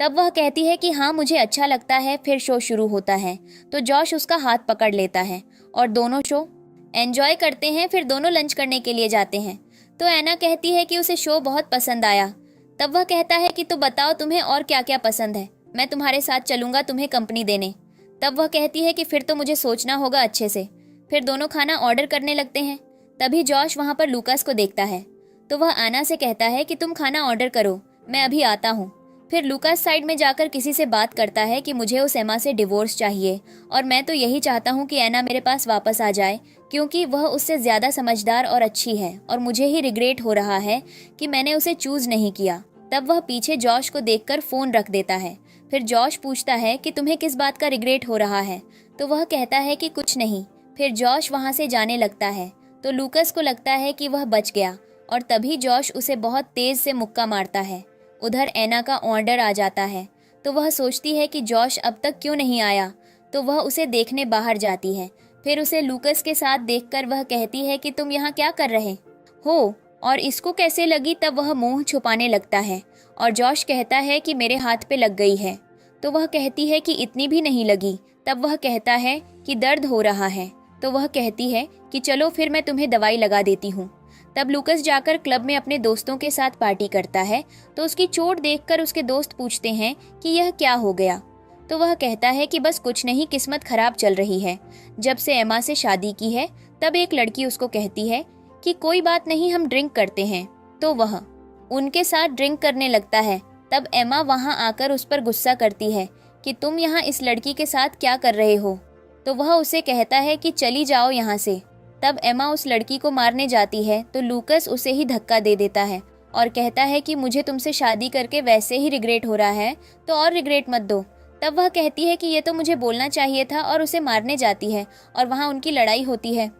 [SPEAKER 1] तब वह कहती है कि हाँ मुझे अच्छा लगता है। फिर शो शुरू होता है तो जॉश उसका हाथ पकड़ लेता है और दोनों शो एंजॉय करते हैं। फिर दोनों लंच करने के लिए जाते हैं तो एना कहती है कि उसे शो बहुत पसंद आया। तब वह कहता है कि तो बताओ तुम्हें और क्या क्या पसंद है, मैं तुम्हारे साथ चलूंगा तुम्हें कंपनी देने। तब वह कहती है कि फिर तो मुझे सोचना होगा अच्छे से। फिर दोनों खाना ऑर्डर करने लगते हैं। तभी जॉश वहाँ पर लूकास को देखता है तो वह आना से कहता है कि तुम खाना ऑर्डर करो, मैं अभी आता हूँ। फिर लूकास साइड में जाकर किसी से बात करता है कि मुझे उस एमा से डिवोर्स चाहिए और मैं तो यही चाहता हूँ कि एना मेरे पास वापस आ जाए, क्योंकि वह उससे ज़्यादा समझदार और अच्छी है और मुझे ही रिग्रेट हो रहा है कि मैंने उसे चूज़ नहीं किया। तब वह पीछे जॉश को देखकर फ़ोन रख देता है। फिर जॉश पूछता है कि तुम्हें किस बात का रिग्रेट हो रहा है, तो वह कहता है कि कुछ नहीं। फिर जॉश वहाँ से जाने लगता है तो लूकास को लगता है कि वह बच गया और तभी जॉश उसे बहुत तेज़ से मुक्का मारता है। उधर एना का ऑर्डर आ जाता है तो वह सोचती है कि जॉश अब तक क्यों नहीं आया, तो वह उसे देखने बाहर जाती है। फिर उसे लूकास के साथ देखकर वह कहती है कि तुम यहाँ क्या कर रहे हो और इसको कैसे लगी, तब वह मुंह छुपाने लगता है और जॉश कहता है कि मेरे हाथ पे लग गई है। तो वह कहती है कि इतनी भी नहीं लगी। तब वह कहता है कि दर्द हो रहा है। तो वह कहती है कि चलो फिर मैं तुम्हें दवाई लगा देती हूँ। तब लूकस जाकर क्लब में अपने दोस्तों के साथ पार्टी करता है। तो उसकी चोट देखकर उसके दोस्त पूछते हैं कि यह क्या हो गया। तो वह कहता है कि बस कुछ नहीं, किस्मत खराब चल रही है। जब से एमा से शादी की है तब एक लड़की उसको कहती है कि कोई बात नहीं, हम ड्रिंक करते हैं। तो वह उनके साथ ड्रिंक करने लगता है। तब एमा वहां आकर उस पर गुस्सा करती है कि तुम यहाँ इस लड़की के साथ क्या कर रहे हो। तो वह उसे कहता है कि चली जाओ यहाँ से। तब एमा उस लड़की को मारने जाती है तो लूकस उसे ही धक्का दे देता है और कहता है कि मुझे तुमसे शादी करके वैसे ही रिग्रेट हो रहा है, तो और रिग्रेट मत दो। तब वह कहती है कि ये तो मुझे बोलना चाहिए था, और उसे मारने जाती है और वहाँ उनकी लड़ाई होती है।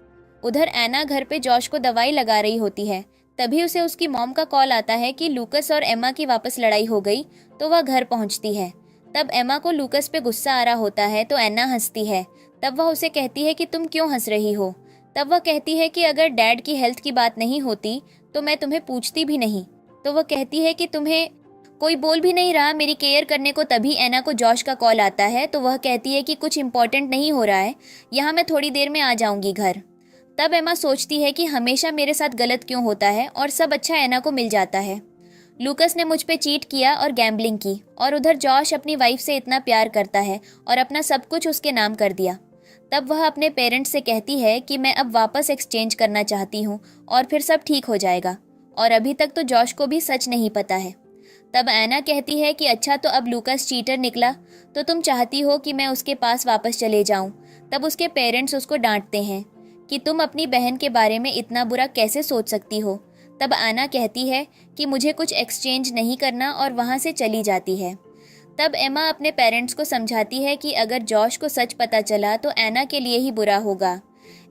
[SPEAKER 1] उधर एना घर पे जॉश को दवाई लगा रही होती है। तभी उसे उसकी मॉम का कॉल आता है कि लूकस और एमा की वापस लड़ाई हो गई। तो वह घर पहुंचती है। तब एमा को लूकस पे गुस्सा आ रहा होता है तो एना हंसती है। तब वह उसे कहती है कि तुम क्यों हंस रही हो। तब वह कहती है कि अगर डैड की हेल्थ की बात नहीं होती तो मैं तुम्हें पूछती भी नहीं। तो वह कहती है कि तुम्हें कोई बोल भी नहीं रहा मेरी केयर करने को। तभी एना को जॉश का कॉल आता है। तो वह कहती है कि कुछ इम्पोर्टेंट नहीं हो रहा है, यहाँ मैं थोड़ी देर में आ जाऊंगी घर। तब एमा सोचती है कि हमेशा मेरे साथ गलत क्यों होता है, और सब अच्छा एना को मिल जाता है। लूकस ने मुझ पे चीट किया और गैम्बलिंग की, और उधर जॉश अपनी वाइफ से इतना प्यार करता है और अपना सब कुछ उसके नाम कर दिया। तब वह अपने पेरेंट्स से कहती है कि मैं अब वापस एक्सचेंज करना चाहती हूँ और फिर सब ठीक हो जाएगा। और अभी तक तो जॉश को भी सच नहीं पता है। तब एना कहती है कि अच्छा, तो अब लूकस चीटर निकला तो तुम चाहती हो कि मैं उसके पास वापस चले जाऊं। तब उसके पेरेंट्स उसको डांटते हैं कि तुम अपनी बहन के बारे में इतना बुरा कैसे सोच सकती हो। तब एना कहती है कि मुझे कुछ एक्सचेंज नहीं करना और वहाँ से चली जाती है। तब एमा अपने पेरेंट्स को समझाती है कि अगर जॉश को सच पता चला तो एना के लिए ही बुरा होगा,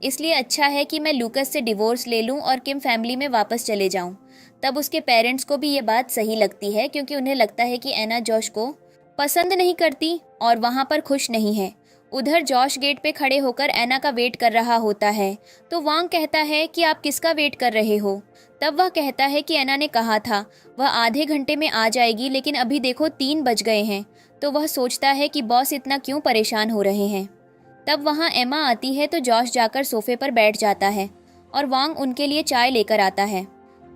[SPEAKER 1] इसलिए अच्छा है कि मैं लूकस से डिवोर्स ले लूं और किम फैमिली में वापस चले जाऊं। तब उसके पेरेंट्स को भी ये बात सही लगती है, क्योंकि उन्हें लगता है कि एना जॉश को पसंद नहीं करती और वहाँ पर खुश नहीं है। उधर जॉश गेट पे खड़े होकर एना का वेट कर रहा होता है। तो वांग कहता है कि आप किसका वेट कर रहे हो। तब वह कहता है कि एना ने कहा था वह आधे घंटे में आ जाएगी, लेकिन अभी देखो 3 बज गए हैं। तो वह सोचता है कि बॉस इतना क्यों परेशान हो रहे हैं। तब वहाँ एमा आती है तो जॉश जाकर सोफे पर बैठ जाता है और वांग उनके लिए चाय लेकर आता है।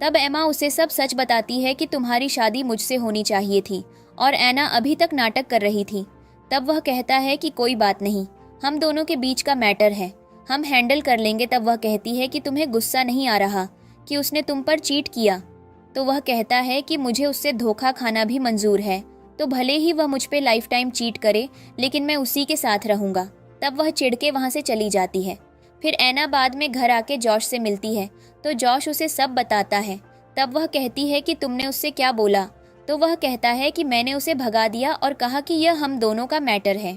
[SPEAKER 1] तब एमा उसे सब सच बताती है कि तुम्हारी शादी मुझसे होनी चाहिए थी और एना अभी तक नाटक कर रही थी। तब वह कहता है कि कोई बात नहीं, हम दोनों के बीच का मैटर है, हम हैंडल कर लेंगे। तब वह कहती है कि तुम्हें गुस्सा नहीं आ रहा कि उसने तुम पर चीट किया। तो वह कहता है कि मुझे उससे धोखा खाना भी मंजूर है, तो भले ही वह मुझ पे लाइफ टाइम चीट करे, लेकिन मैं उसी के साथ रहूंगा। तब वह चिढ़ के वहाँ से चली जाती है। फिर एना बाद में घर आके जॉश से मिलती है तो जॉश उसे सब बताता है। तब वह कहती है कि तुमने उससे क्या बोला। तो वह कहता है कि मैंने उसे भगा दिया और कहा कि यह हम दोनों का मैटर है।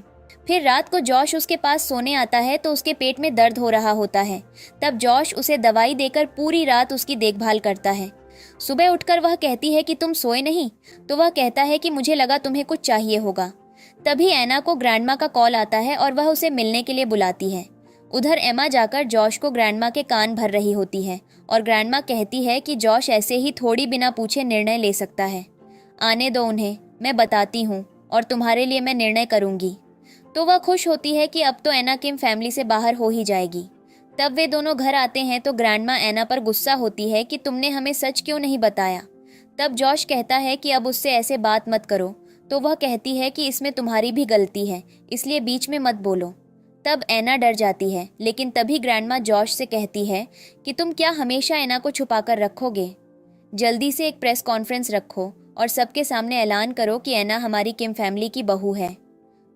[SPEAKER 1] फिर रात को जॉश उसके पास सोने आता है तो उसके पेट में दर्द हो रहा होता है। तब जॉश उसे दवाई देकर पूरी रात उसकी देखभाल करता है। सुबह उठकर वह कहती है कि तुम सोए नहीं। तो वह कहता है कि मुझे लगा तुम्हें कुछ चाहिए होगा। तभी एना को ग्रैंडमा का कॉल आता है और वह उसे मिलने के लिए बुलाती है। उधर एमा जाकर जॉश को ग्रैंडमा के कान भर रही होती है और ग्रैंडमा कहती है कि जॉश ऐसे ही थोड़ी बिना पूछे निर्णय ले सकता है, आने दो उन्हें, मैं बताती हूँ और तुम्हारे लिए मैं निर्णय करूँगी। तो वह खुश होती है कि अब तो एना किम फैमिली से बाहर हो ही जाएगी। तब वे दोनों घर आते हैं तो ग्रैंडमा एना पर गुस्सा होती है कि तुमने हमें सच क्यों नहीं बताया। तब जॉश कहता है कि अब उससे ऐसे बात मत करो। तो वह कहती है कि इसमें तुम्हारी भी गलती है, इसलिए बीच में मत बोलो। तब एना डर जाती है, लेकिन तभी ग्रैंडमा जॉश से कहती है कि तुम क्या हमेशा एना को छुपाकर रखोगे। जल्दी से एक प्रेस कॉन्फ्रेंस रखो और सबके सामने ऐलान करो कि एना हमारी किम फैमिली की बहू है।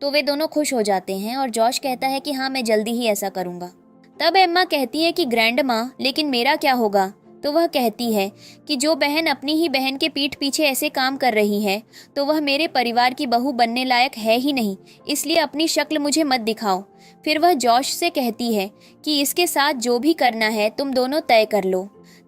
[SPEAKER 1] तो वे दोनों खुश हो जाते हैं और जॉश कहता है कि हाँ, मैं जल्दी ही ऐसा करूँगा। तब एम्मा कहती है कि ग्रैंड माँ, लेकिन मेरा क्या होगा। तो वह कहती है कि जो बहन अपनी ही बहन के पीठ पीछे ऐसे काम कर रही है तो वह मेरे परिवार की बहू बनने लायक है ही नहीं, इसलिए अपनी शक्ल मुझे मत दिखाओ। फिर वह जॉश से कहती है कि इसके साथ जो भी करना है तुम दोनों तय कर लो।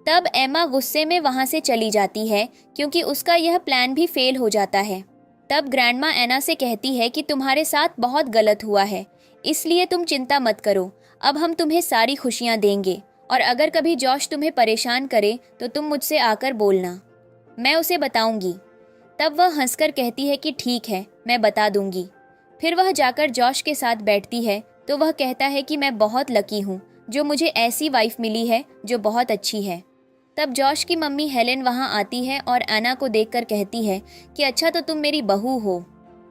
[SPEAKER 1] तब एम्मा गुस्से में वहाँ से चली जाती है क्योंकि उसका यह प्लान भी फेल हो जाता है। तब ग्रैंडमा एना से कहती है कि तुम्हारे साथ बहुत गलत हुआ है, इसलिए तुम चिंता मत करो, अब हम तुम्हें सारी खुशियाँ देंगे और अगर कभी जॉश तुम्हें परेशान करे तो तुम मुझसे आकर बोलना, मैं उसे बताऊंगी। तब वह हंसकर कहती है कि ठीक है, मैं बता दूंगी। फिर वह जाकर जॉश के साथ बैठती है तो वह कहता है कि मैं बहुत लकी हूँ जो मुझे ऐसी वाइफ मिली है जो बहुत अच्छी है। तब जॉश की मम्मी हेलेन वहाँ आती है और एना को देखकर कहती है कि अच्छा तो तुम मेरी बहू हो।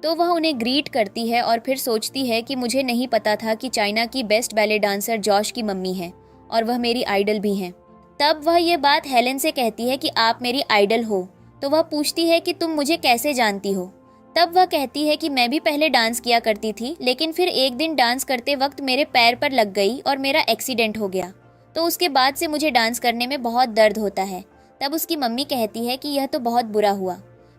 [SPEAKER 1] तो वह उन्हें ग्रीट करती है और फिर सोचती है कि मुझे नहीं पता था कि चाइना की बेस्ट बैले डांसर जॉश की मम्मी है और वह मेरी आइडल भी हैं। तब वह ये बात हेलेन से कहती है कि आप मेरी आइडल हो। तो वह पूछती है कि तुम मुझे कैसे जानती हो। तब वह कहती है कि मैं भी पहले डांस किया करती थी, लेकिन फिर एक दिन डांस करते वक्त मेरे पैर पर लग गई और मेरा एक्सीडेंट हो गया, तो उसके बाद से मुझे डांस करने में बहुत दर्द होता है। तब उसकी मम्मी कहती है कि यह तो बहुत बुरा हुआ।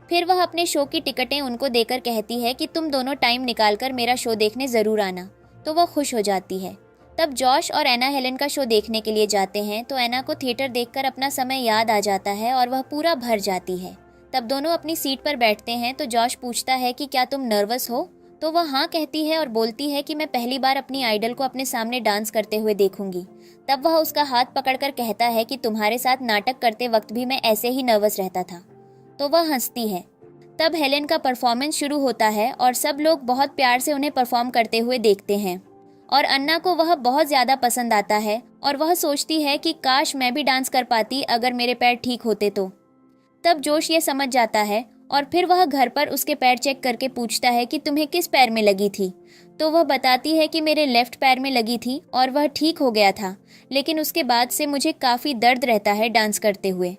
[SPEAKER 1] फिर वह अपने शो की टिकटें उनको देकर कहती है कि तुम दोनों टाइम निकालकर मेरा शो देखने ज़रूर आना। तो वह खुश हो जाती है। तब जॉश और एना हेलेन का शो देखने के लिए जाते हैं तो एना को थिएटर देखकर अपना समय याद आ जाता है और वह पूरा भर जाती है। तब दोनों अपनी सीट पर बैठते हैं तो जॉश पूछता है कि क्या तुम नर्वस हो। तो वह हाँ कहती है और बोलती है कि मैं पहली बार अपनी आइडल को अपने सामने डांस करते हुए देखूंगी। तब वह उसका हाथ पकड़कर कहता है कि तुम्हारे साथ नाटक करते वक्त भी मैं ऐसे ही नर्वस रहता था। तो वह हंसती है। तब हेलेन का परफॉर्मेंस शुरू होता है और सब लोग बहुत प्यार से उन्हें परफॉर्म करते हुए देखते हैं और अन्ना को वह बहुत ज़्यादा पसंद आता है और वह सोचती है कि काश मैं भी डांस कर पाती अगर मेरे पैर ठीक होते तो। तब जोश ये समझ जाता है और फिर वह घर पर उसके पैर चेक करके पूछता है कि तुम्हें किस पैर में लगी थी। तो वह बताती है कि मेरे लेफ्ट पैर में लगी थी और वह ठीक हो गया था, लेकिन उसके बाद से मुझे काफ़ी दर्द रहता है डांस करते हुए।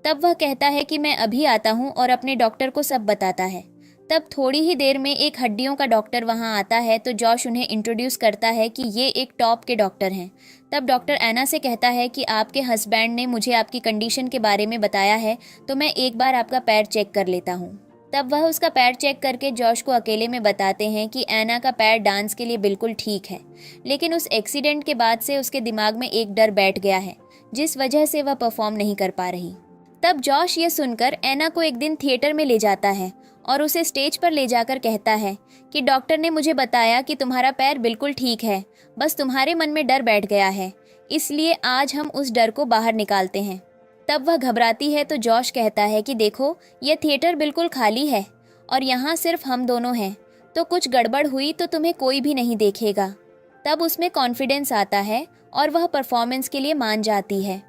[SPEAKER 1] तब वह कहता है कि मैं अभी आता हूँ और अपने डॉक्टर को सब बताता है। तब थोड़ी ही देर में एक हड्डियों का डॉक्टर वहाँ आता है तो जॉश उन्हें इंट्रोड्यूस करता है कि ये एक टॉप के डॉक्टर हैं। तब डॉक्टर एना से कहता है कि आपके हस्बैंड ने मुझे आपकी कंडीशन के बारे में बताया है, तो मैं एक बार आपका पैर चेक कर लेता हूँ। तब वह उसका पैर चेक करके जॉश को अकेले में बताते हैं कि एना का पैर डांस के लिए बिल्कुल ठीक है, लेकिन उस एक्सीडेंट के बाद से उसके दिमाग में एक डर बैठ गया है जिस वजह से वह परफॉर्म नहीं कर पा रही। तब जॉश ये सुनकर एना को एक दिन थिएटर में ले जाता है और उसे स्टेज पर ले जाकर कहता है कि डॉक्टर ने मुझे बताया कि तुम्हारा पैर बिल्कुल ठीक है, बस तुम्हारे मन में डर बैठ गया है, इसलिए आज हम उस डर को बाहर निकालते हैं। तब वह घबराती है तो जॉश कहता है कि देखो यह थिएटर बिल्कुल खाली है और यहाँ सिर्फ हम दोनों हैं, तो कुछ गड़बड़ हुई तो तुम्हें कोई भी नहीं देखेगा। तब उसमें कॉन्फिडेंस आता है और वह परफॉर्मेंस के लिए मान जाती है।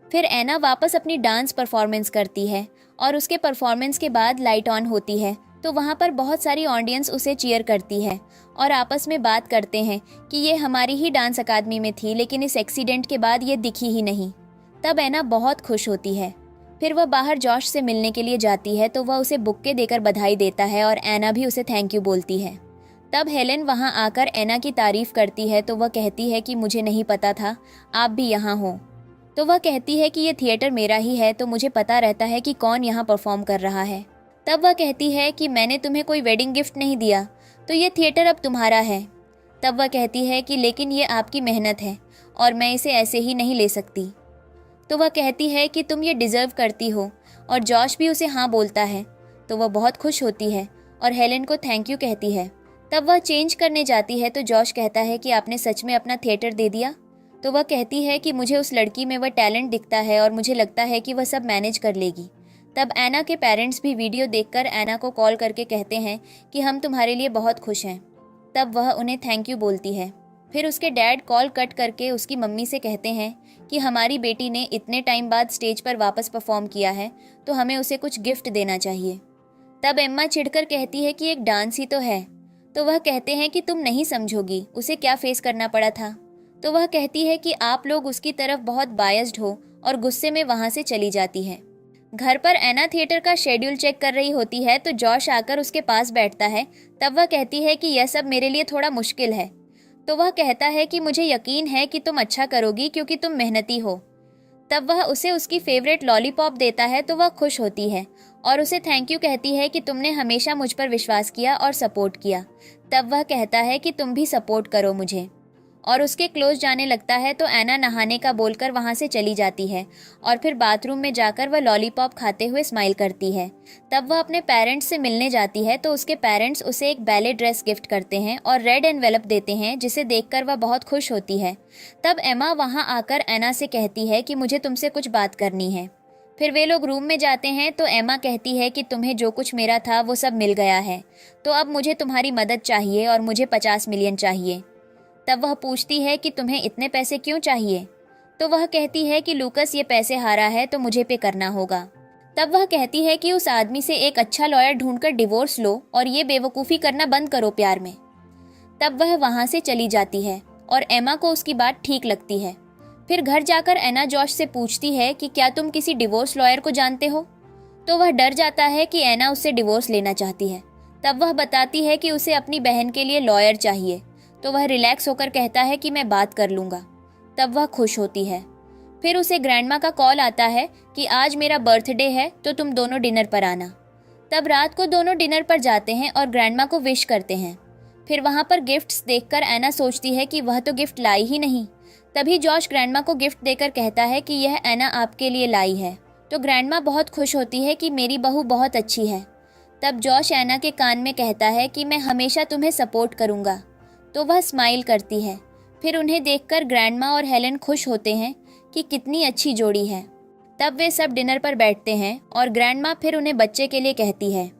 [SPEAKER 1] फिर एना वापस अपनी डांस परफॉर्मेंस करती है और उसके परफॉर्मेंस के बाद लाइट ऑन होती है तो वहाँ पर बहुत सारी ऑडियंस उसे चीयर करती है और आपस में बात करते हैं कि ये हमारी ही डांस अकादमी में थी, लेकिन इस एक्सीडेंट के बाद ये दिखी ही नहीं। तब एना बहुत खुश होती है। फिर वह बाहर जॉश से मिलने के लिए जाती है तो वह उसे बुक्के देकर बधाई देता है और एना भी उसे थैंक यू बोलती है। तब हेलेन वहाँ आकर एना की तारीफ करती है तो वह कहती है कि मुझे नहीं पता था आप भी यहाँ हो। तो वह कहती है कि ये थिएटर मेरा ही है, तो मुझे पता रहता है कि कौन यहाँ परफॉर्म कर रहा है। तब वह कहती है कि मैंने तुम्हें कोई वेडिंग गिफ्ट नहीं दिया, तो ये थिएटर अब तुम्हारा है। तब वह कहती है कि लेकिन ये आपकी मेहनत है और मैं इसे ऐसे ही नहीं ले सकती। तो वह कहती है कि तुम ये डिज़र्व करती हो और जॉश भी उसे हाँ बोलता है तो वह बहुत खुश होती है और हेलेन को थैंक यू कहती है। तब वह चेंज करने जाती है तो जॉश कहता है कि आपने सच में अपना थिएटर दे दिया। तो वह कहती है कि मुझे उस लड़की में वह टैलेंट दिखता है और मुझे लगता है कि वह सब मैनेज कर लेगी। तब एना के पेरेंट्स भी वीडियो देखकर एना को कॉल करके कहते हैं कि हम तुम्हारे लिए बहुत खुश हैं। तब वह उन्हें थैंक यू बोलती है। फिर उसके डैड कॉल कट करके उसकी मम्मी से कहते हैं कि हमारी बेटी ने इतने टाइम बाद स्टेज पर वापस परफॉर्म किया है तो हमें उसे कुछ गिफ्ट देना चाहिए। तब एम्मा चिढ़कर कहती है कि एक डांस ही तो है। तो वह कहते हैं कि तुम नहीं समझोगी उसे क्या फेस करना पड़ा था। तो वह कहती है कि आप लोग उसकी तरफ बहुत बायस्ड हो और गुस्से में वहाँ से चली जाती है। घर पर एना थिएटर का शेड्यूल चेक कर रही होती है तो जॉश आकर उसके पास बैठता है। तब वह कहती है कि यह सब मेरे लिए थोड़ा मुश्किल है। तो वह कहता है कि मुझे यकीन है कि तुम अच्छा करोगी क्योंकि तुम मेहनती हो। तब वह उसे उसकी फेवरेट लॉलीपॉप देता है तो वह खुश होती है और उसे थैंक यू कहती है कि तुमने हमेशा मुझ पर विश्वास किया और सपोर्ट किया। तब वह कहता है कि तुम भी सपोर्ट करो मुझे। और उसके क्लोज जाने लगता है तो एना नहाने का बोलकर वहाँ से चली जाती है और फिर बाथरूम में जाकर वह लॉलीपॉप खाते हुए स्माइल करती है। तब वह अपने पेरेंट्स से मिलने जाती है तो उसके पेरेंट्स उसे एक बैले ड्रेस गिफ्ट करते हैं और रेड एनवेलप देते हैं, जिसे देखकर वह बहुत खुश होती है। तब एमा वहाँ आकर एना से कहती है कि मुझे तुमसे कुछ बात करनी है। फिर वे लोग रूम में जाते हैं तो एमा कहती है कि तुम्हें जो कुछ मेरा था वो सब मिल गया है, तो अब मुझे तुम्हारी मदद चाहिए और मुझे 50 मिलियन चाहिए। तब वह पूछती है कि तुम्हें इतने पैसे क्यों चाहिए? तो वह कहती है कि लूकस ये पैसे हारा है तो मुझे पे करना होगा। तब वह कहती है कि उस आदमी से एक अच्छा लॉयर ढूंढकर डिवोर्स लो और ये बेवकूफ़ी करना बंद करो प्यार में। तब वह वहाँ से चली जाती है और एमा को उसकी बात ठीक लगती है। फिर घर जाकर एना जॉश से पूछती है कि क्या तुम किसी डिवोर्स लॉयर को जानते हो? तो वह डर जाता है कि एना उससे डिवोर्स लेना चाहती है। तब वह बताती है कि उसे अपनी बहन के लिए लॉयर चाहिए, तो वह रिलैक्स होकर कहता है कि मैं बात कर लूँगा। तब वह खुश होती है। फिर उसे ग्रैंडमा का कॉल आता है कि आज मेरा बर्थडे है तो तुम दोनों डिनर पर आना। तब रात को दोनों डिनर पर जाते हैं और ग्रैंडमा को विश करते हैं। फिर वहाँ पर गिफ्ट्स देखकर एना सोचती है कि वह तो गिफ्ट लाई ही नहीं। तभी जॉश ग्रैंडमा को गिफ्ट देकर कहता है कि यह एना आपके लिए लाई है। तो ग्रैंडमा बहुत खुश होती है कि मेरी बहू बहुत अच्छी है। तब जॉश एना के कान में कहता है कि मैं हमेशा तुम्हें सपोर्ट करूँगा। तो वह स्माइल करती है। फिर उन्हें देखकर ग्रैंडमा और हेलन खुश होते हैं कि कितनी अच्छी जोड़ी है। तब वे सब डिनर पर बैठते हैं और ग्रैंडमा फिर उन्हें बच्चे के लिए कहती है।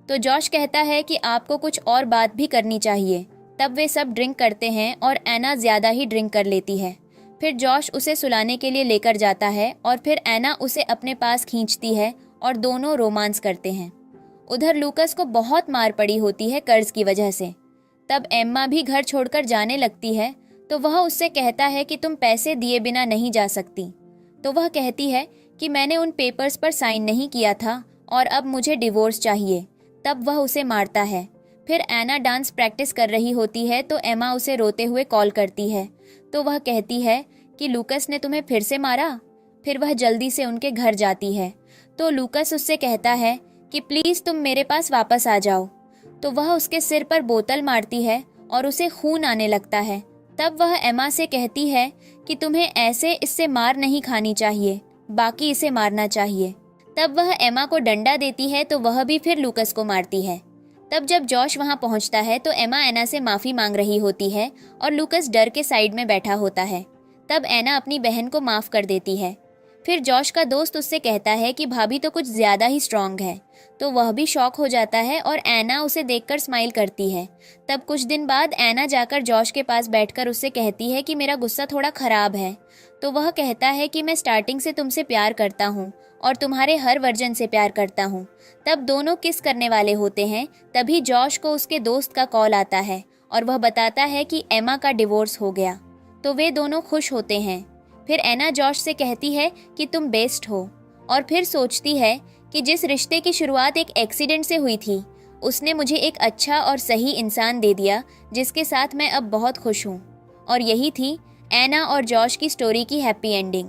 [SPEAKER 1] तो जॉश कहता है कि आपको कुछ और बात भी करनी चाहिए। तब वे सब ड्रिंक करते हैं और एना ज़्यादा ही ड्रिंक कर लेती है। फिर जॉश उसे सुलाने के लिए लेकर जाता है और फिर एना उसे अपने पास खींचती है और दोनों रोमांस करते हैं। उधर लूकस को बहुत मार पड़ी होती है कर्ज की वजह से। तब एम्मा भी घर छोड़कर जाने लगती है तो वह उससे कहता है कि तुम पैसे दिए बिना नहीं जा सकती। तो वह कहती है कि मैंने उन पेपर्स पर साइन नहीं किया था और अब मुझे डिवोर्स चाहिए। तब वह उसे मारता है। फिर एना डांस प्रैक्टिस कर रही होती है तो एमा उसे रोते हुए कॉल करती है। तो वह कहती है कि लूकस ने तुम्हें फिर से मारा। फिर वह जल्दी से उनके घर जाती है तो लूकस उससे कहता है कि प्लीज़ तुम मेरे पास वापस आ जाओ। तो वह उसके सिर पर बोतल मारती है और उसे खून आने लगता है। तब वह एमा से कहती है कि तुम्हें ऐसे इससे मार नहीं खानी चाहिए, बाकी इसे मारना चाहिए। तब वह एमा को डंडा देती है तो वह भी फिर लूकस को मारती है। तब जब जॉश वहां पहुंचता है तो एमा एना से माफ़ी मांग रही होती है और लूकस डर के साइड में बैठा होता है। तब एना अपनी बहन को माफ़ कर देती है। फिर जॉश का दोस्त उससे कहता है कि भाभी तो कुछ ज़्यादा ही स्ट्रांग है। तो वह भी शॉक हो जाता है और एना उसे देखकर स्माइल करती है। तब कुछ दिन बाद एना जाकर जॉश के पास बैठकर उससे कहती है कि मेरा गुस्सा थोड़ा ख़राब है। तो वह कहता है कि मैं स्टार्टिंग से तुमसे प्यार करता हूँ और तुम्हारे हर वर्जन से प्यार करता हूँ। तब दोनों किस करने वाले होते हैं। तभी जॉश को उसके दोस्त का कॉल आता है और वह बताता है कि एमा का डिवोर्स हो गया। तो वे दोनों खुश होते हैं। फिर एना जॉश से कहती है कि तुम बेस्ट हो और फिर सोचती है कि जिस रिश्ते की शुरुआत एक एक्सीडेंट से हुई थी उसने मुझे एक अच्छा और सही इंसान दे दिया जिसके साथ मैं अब बहुत खुश हूँ। और यही थी एना और जॉश की स्टोरी की हैप्पी एंडिंग।